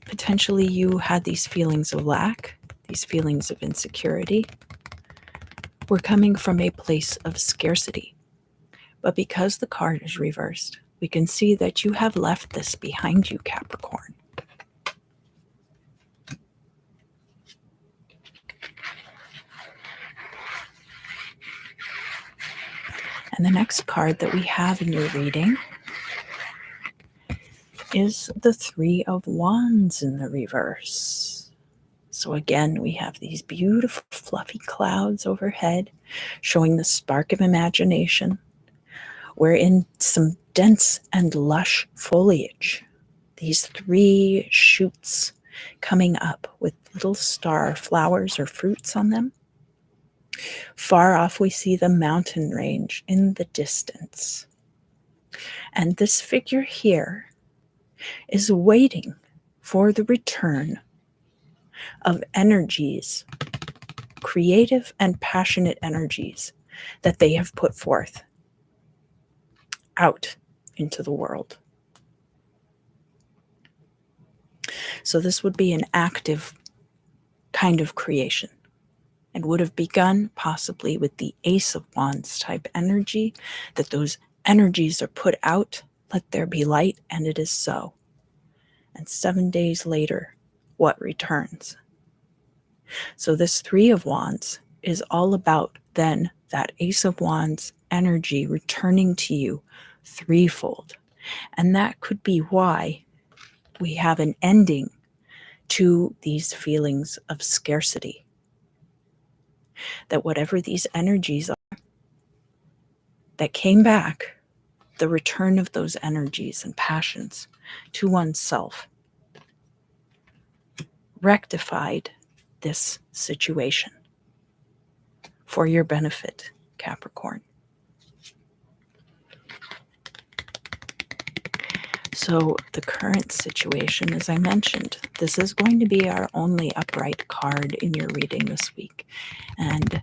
potentially you had these feelings of lack, these feelings of insecurity, were coming from a place of scarcity. But because the card is reversed, we can see that you have left this behind you, Capricorn. And the next card that we have in your reading is the Three of Wands in the reverse. So again, we have these beautiful fluffy clouds overhead showing the spark of imagination. We're in some dense and lush foliage. These three shoots coming up with little star flowers or fruits on them. Far off, we see the mountain range in the distance. And this figure here is waiting for the return of energies, creative and passionate energies that they have put forth out into the world. So this would be an active kind of creation and would have begun possibly with the Ace of Wands type energy, that those energies are put out, let there be light, and it is so. And 7 days later, what returns? So this Three of Wands is all about then that Ace of Wands energy returning to you threefold. And that could be why we have an ending to these feelings of scarcity. That whatever these energies are that came back, the return of those energies and passions to oneself rectified this situation for your benefit, Capricorn. So the current situation, as I mentioned, this is going to be our only upright card in your reading this week. And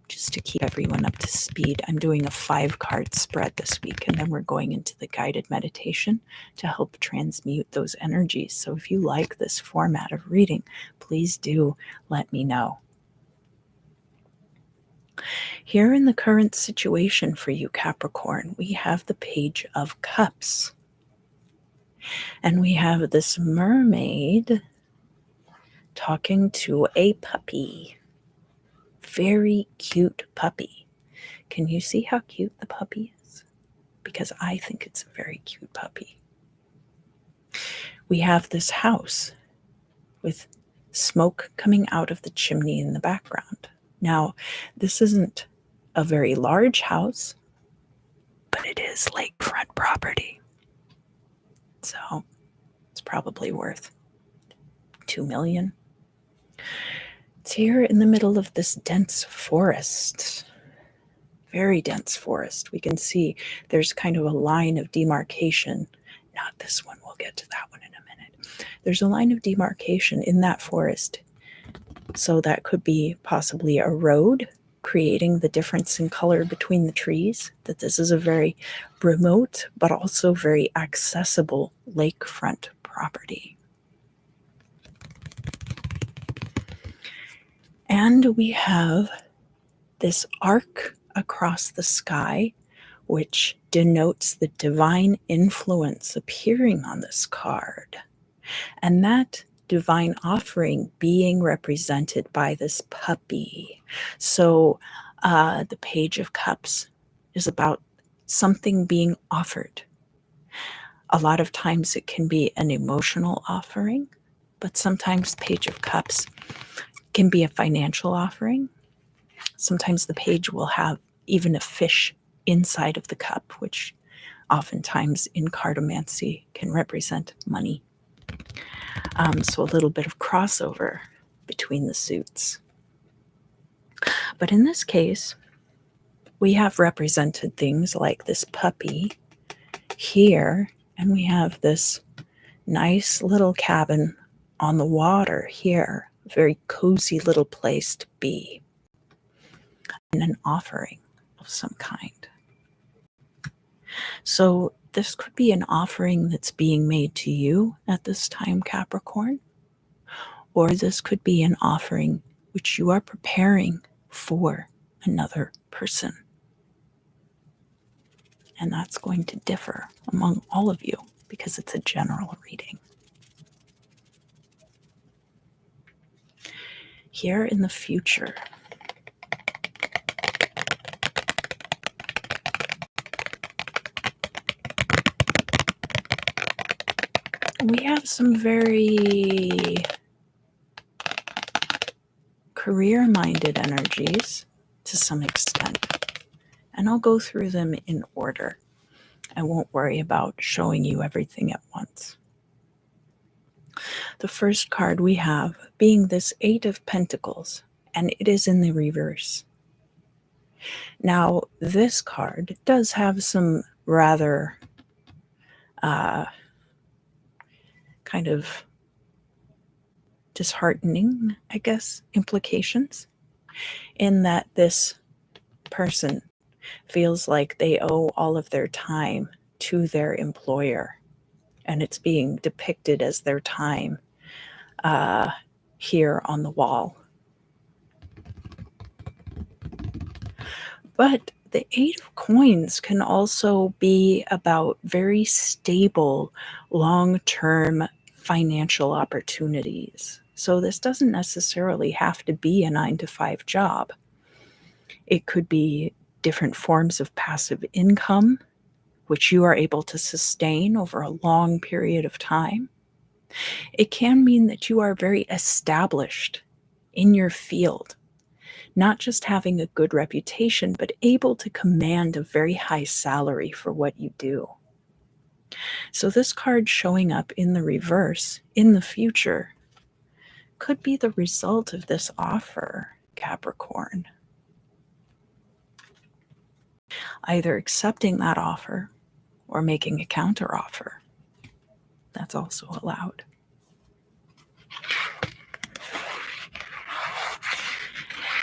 just to keep everyone up to speed, I'm doing a 5-card spread this week, and then we're going into the guided meditation to help transmute those energies. So if you like this format of reading, please do let me know. Here in the current situation for you, Capricorn, we have the Page of Cups. And we have this mermaid talking to a puppy. Very cute puppy. Can you see how cute the puppy is? Because I think it's a very cute puppy. We have this house with smoke coming out of the chimney in the background. Now, this isn't a very large house, but it is lakefront property. So it's probably worth $2 million. It's here in the middle of this dense forest, very dense forest. We can see there's kind of a line of demarcation. Not this one, we'll get to that one in a minute. There's a line of demarcation in that forest. So that could be possibly a road, creating the difference in color between the trees, that this is a very remote but also very accessible lakefront property. And we have this arc across the sky, which denotes the divine influence appearing on this card. And that divine offering being represented by this puppy. So the Page of Cups is about something being offered. A lot of times it can be an emotional offering, but sometimes the Page of Cups can be a financial offering. Sometimes the page will have even a fish inside of the cup, which oftentimes in cartomancy can represent money. So a little bit of crossover between the suits. But in this case, we have represented things like this puppy here, and we have this nice little cabin on the water here, a very cozy little place to be, and an offering of some kind. So this could be an offering that's being made to you at this time, Capricorn, or this could be an offering which you are preparing for another person. And that's going to differ among all of you because it's a general reading. Here in the future, we have some very career-minded energies to some extent. And I'll go through them in order. I won't worry about showing you everything at once. The first card we have being this Eight of Pentacles, and it is in the reverse. Now, this card does have some rather kind of disheartening, I guess, implications, in that this person feels like they owe all of their time to their employer, and it's being depicted as their time here on the wall. But the Eight of Coins can also be about very stable, long-term financial opportunities. So this doesn't necessarily have to be a 9-to-5 job. It could be different forms of passive income, which you are able to sustain over a long period of time. It can mean that you are very established in your field, not just having a good reputation, but able to command a very high salary for what you do. So this card showing up in the reverse in the future could be the result of this offer, Capricorn. Either accepting that offer or making a counteroffer. That's also allowed.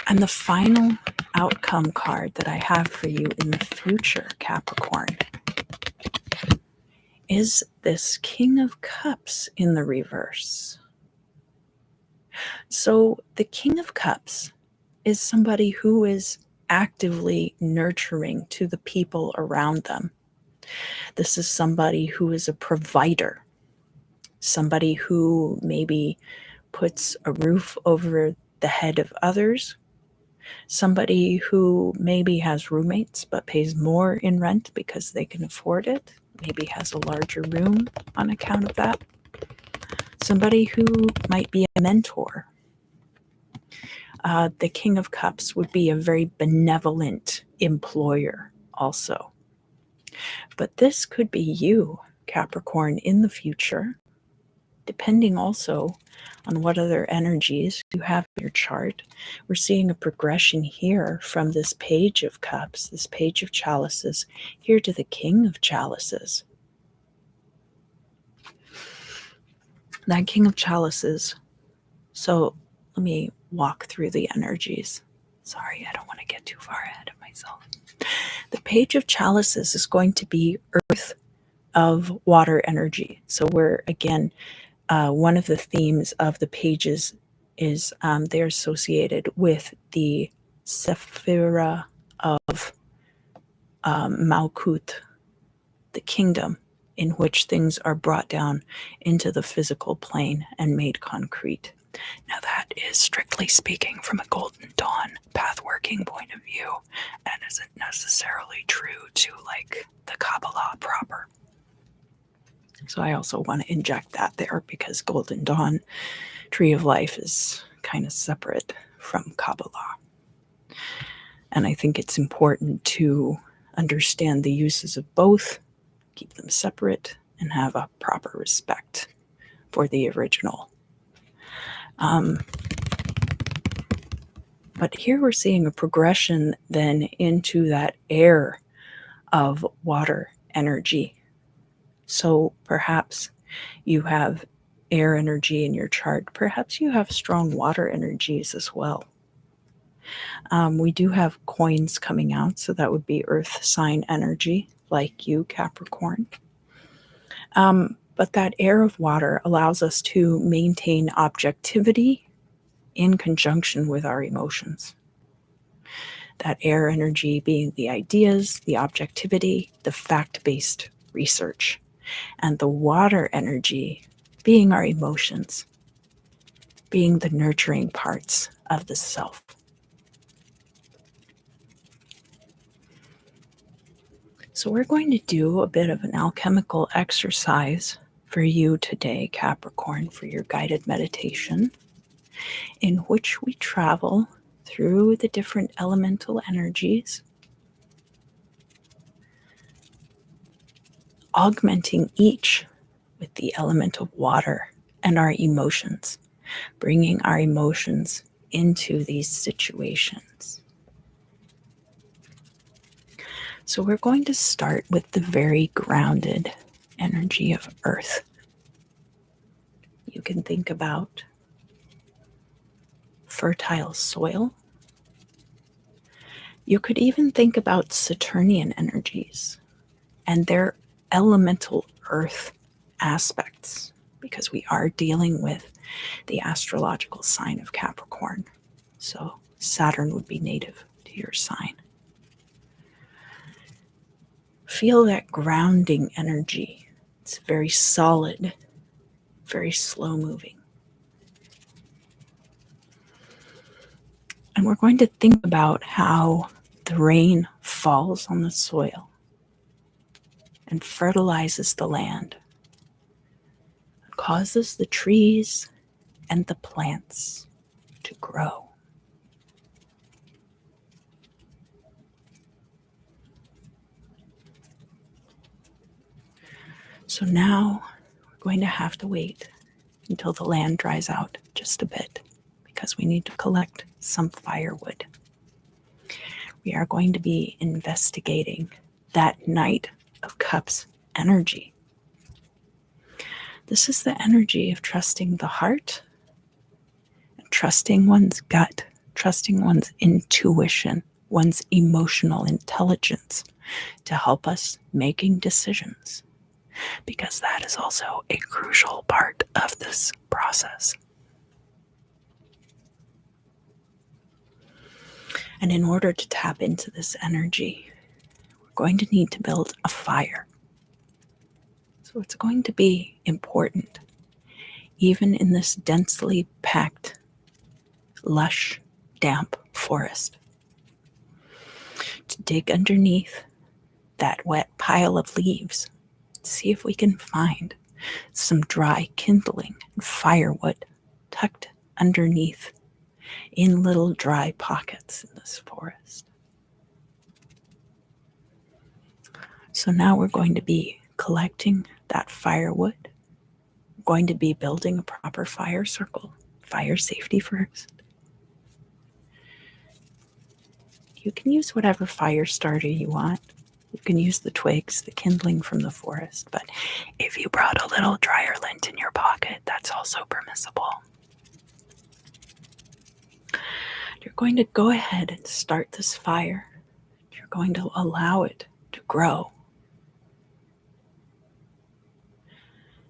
And the final outcome card that I have for you in the future, Capricorn, is this King of Cups in the reverse. So the King of Cups is somebody who is actively nurturing to the people around them. This is somebody who is a provider, somebody who maybe puts a roof over the head of others, somebody who maybe has roommates but pays more in rent because they can afford it, maybe has a larger room on account of that, somebody who might be a mentor. The King of Cups would be a very benevolent employer also. But this could be you, Capricorn, in the future, depending also on what other energies you have in your chart. We're seeing a progression here from this Page of Cups, this Page of Chalices, here to the King of Chalices. That King of Chalices. So let me walk through the energies. Sorry, I don't want to get too far ahead of myself. The Page of Chalices is going to be earth of water energy. So we're, again, one of the themes of the pages is they're associated with the Sephira of Malkut, the kingdom in which things are brought down into the physical plane and made concrete. Now, that is strictly speaking from a Golden Dawn path working point of view and isn't necessarily true to like the Kabbalah proper. So I also want to inject that there because Golden Dawn Tree of Life is kind of separate from Kabbalah. And I think it's important to understand the uses of both, keep them separate, and have a proper respect for the original. But here we're seeing a progression then into that air of water energy. So perhaps you have air energy in your chart. Perhaps you have strong water energies as well. We do have coins coming out, so that would be earth sign energy, like you, Capricorn. But that air of water allows us to maintain objectivity in conjunction with our emotions. That air energy being the ideas, the objectivity, the fact-based research, and the water energy being our emotions, being the nurturing parts of the self. So we're going to do a bit of an alchemical exercise for you today, Capricorn, for your guided meditation, in which we travel through the different elemental energies, augmenting each with the element of water and our emotions, bringing our emotions into these situations. So we're going to start with the very grounded energy of earth. You can think about fertile soil. You could even think about Saturnian energies and their elemental earth aspects, because we are dealing with the astrological sign of Capricorn. So Saturn would be native to your sign. Feel that grounding energy. It's very solid, very slow moving. And we're going to think about how the rain falls on the soil and fertilizes the land, causes the trees and the plants to grow. So now we're going to have to wait until the land dries out just a bit, because we need to collect some firewood. We are going to be investigating that Knight of Cups energy. This is the energy of trusting the heart, and trusting one's gut, trusting one's intuition, one's emotional intelligence to help us making decisions, because that is also a crucial part of this process. And in order to tap into this energy, we're going to need to build a fire. So it's going to be important, even in this densely packed, lush, damp forest, to dig underneath that wet pile of leaves, see if we can find some dry kindling and firewood tucked underneath in little dry pockets in this forest. So now we're going to be collecting that firewood. We're going to be building a proper fire circle, fire safety first. You can use whatever fire starter you want. You can use the twigs, the kindling from the forest, but if you brought a little dryer lint in your pocket, that's also permissible. You're going to go ahead and start this fire. You're going to allow it to grow.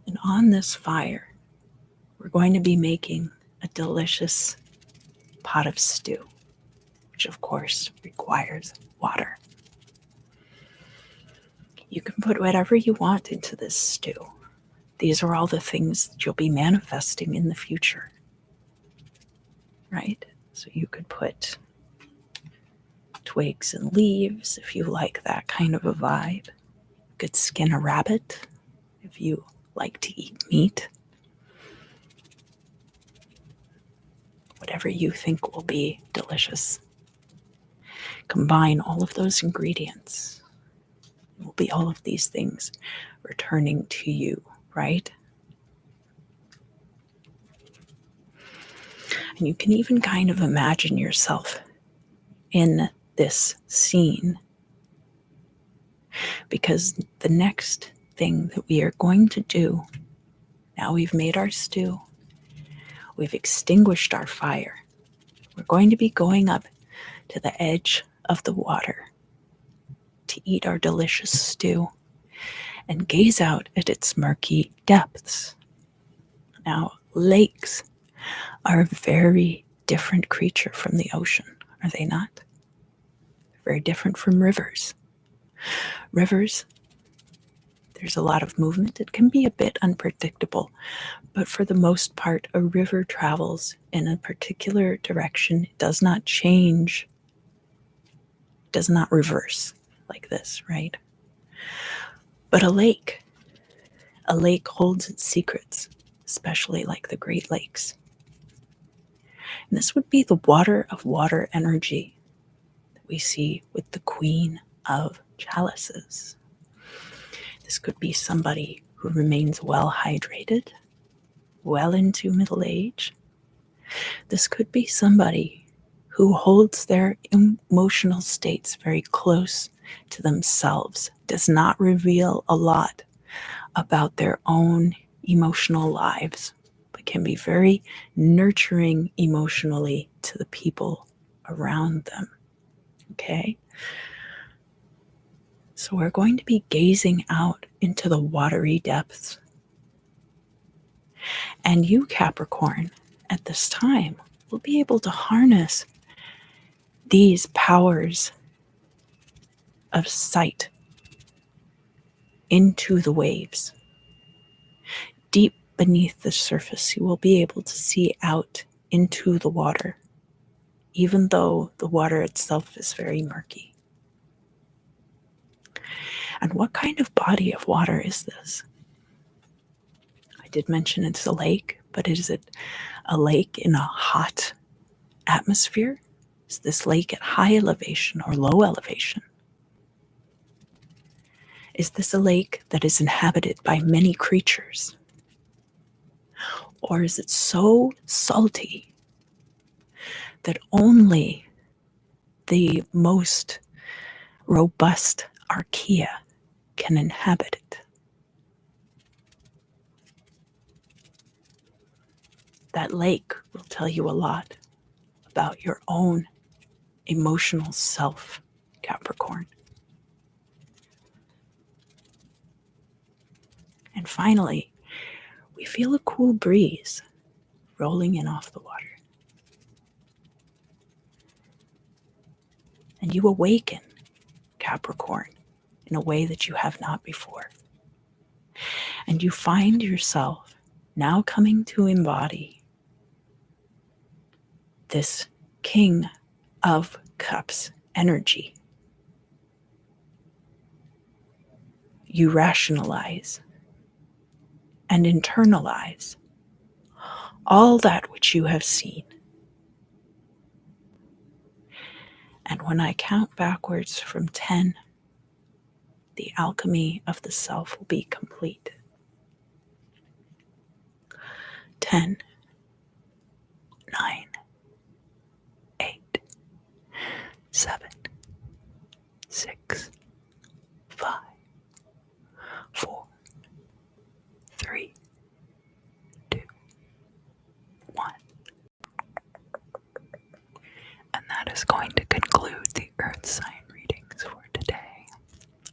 And on this fire, we're going to be making a delicious pot of stew, which of course requires water. You can put whatever you want into this stew. These are all the things that you'll be manifesting in the future, right? So you could put twigs and leaves if you like that kind of a vibe. You could skin a rabbit if you like to eat meat. Whatever you think will be delicious. Combine all of those ingredients. It will be all of these things returning to you, right? And you can even kind of imagine yourself in this scene, because the next thing that we are going to do, now we've made our stew, we've extinguished our fire, we're going to be going up to the edge of the water to eat our delicious stew and gaze out at its murky depths. Now, lakes are a very different creature from the ocean, are they not? Very different from rivers. Rivers, there's a lot of movement. It can be a bit unpredictable, but for the most part, a river travels in a particular direction. It does not change, does not reverse like this, right? But a lake holds its secrets, especially like the Great Lakes. And this would be the water of water energy that we see with the Queen of Chalices. This could be somebody who remains well hydrated, well into middle age. This could be somebody who holds their emotional states very close to themselves, does not reveal a lot about their own emotional lives, but can be very nurturing emotionally to the people around them. Okay? So we're going to be gazing out into the watery depths. And you, Capricorn, at this time, will be able to harness these powers of sight into the waves. Deep beneath the surface, you will be able to see out into the water, even though the water itself is very murky. And what kind of body of water is this? I did mention it's a lake, but is it a lake in a hot atmosphere? Is this lake at high elevation or low elevation? Is this a lake that is inhabited by many creatures? Or is it so salty that only the most robust archaea can inhabit it? That lake will tell you a lot about your own emotional self, Capricorn. And finally, we feel a cool breeze rolling in off the water. And you awaken, Capricorn, in a way that you have not before. And you find yourself now coming to embody this King of Cups energy. You rationalize and internalize all that which you have seen. And when I count backwards from 10, the alchemy of the self will be complete. 10, 9, 8, 7, 6, 5, 4, 3, 2, 1. And that is going to conclude the Earth sign readings for today.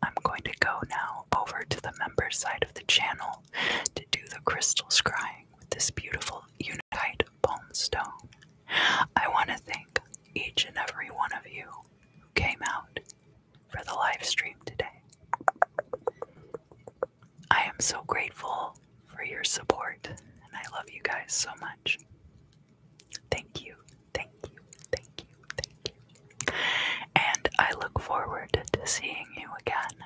I'm going to go now over to the member side of the channel to do the crystal scrying with this beautiful unitite bone each and every one of you who came out for the live stream today. I am so grateful for your support, and I love you guys so much. Thank you, thank you, thank you, thank you. And I look forward to seeing you again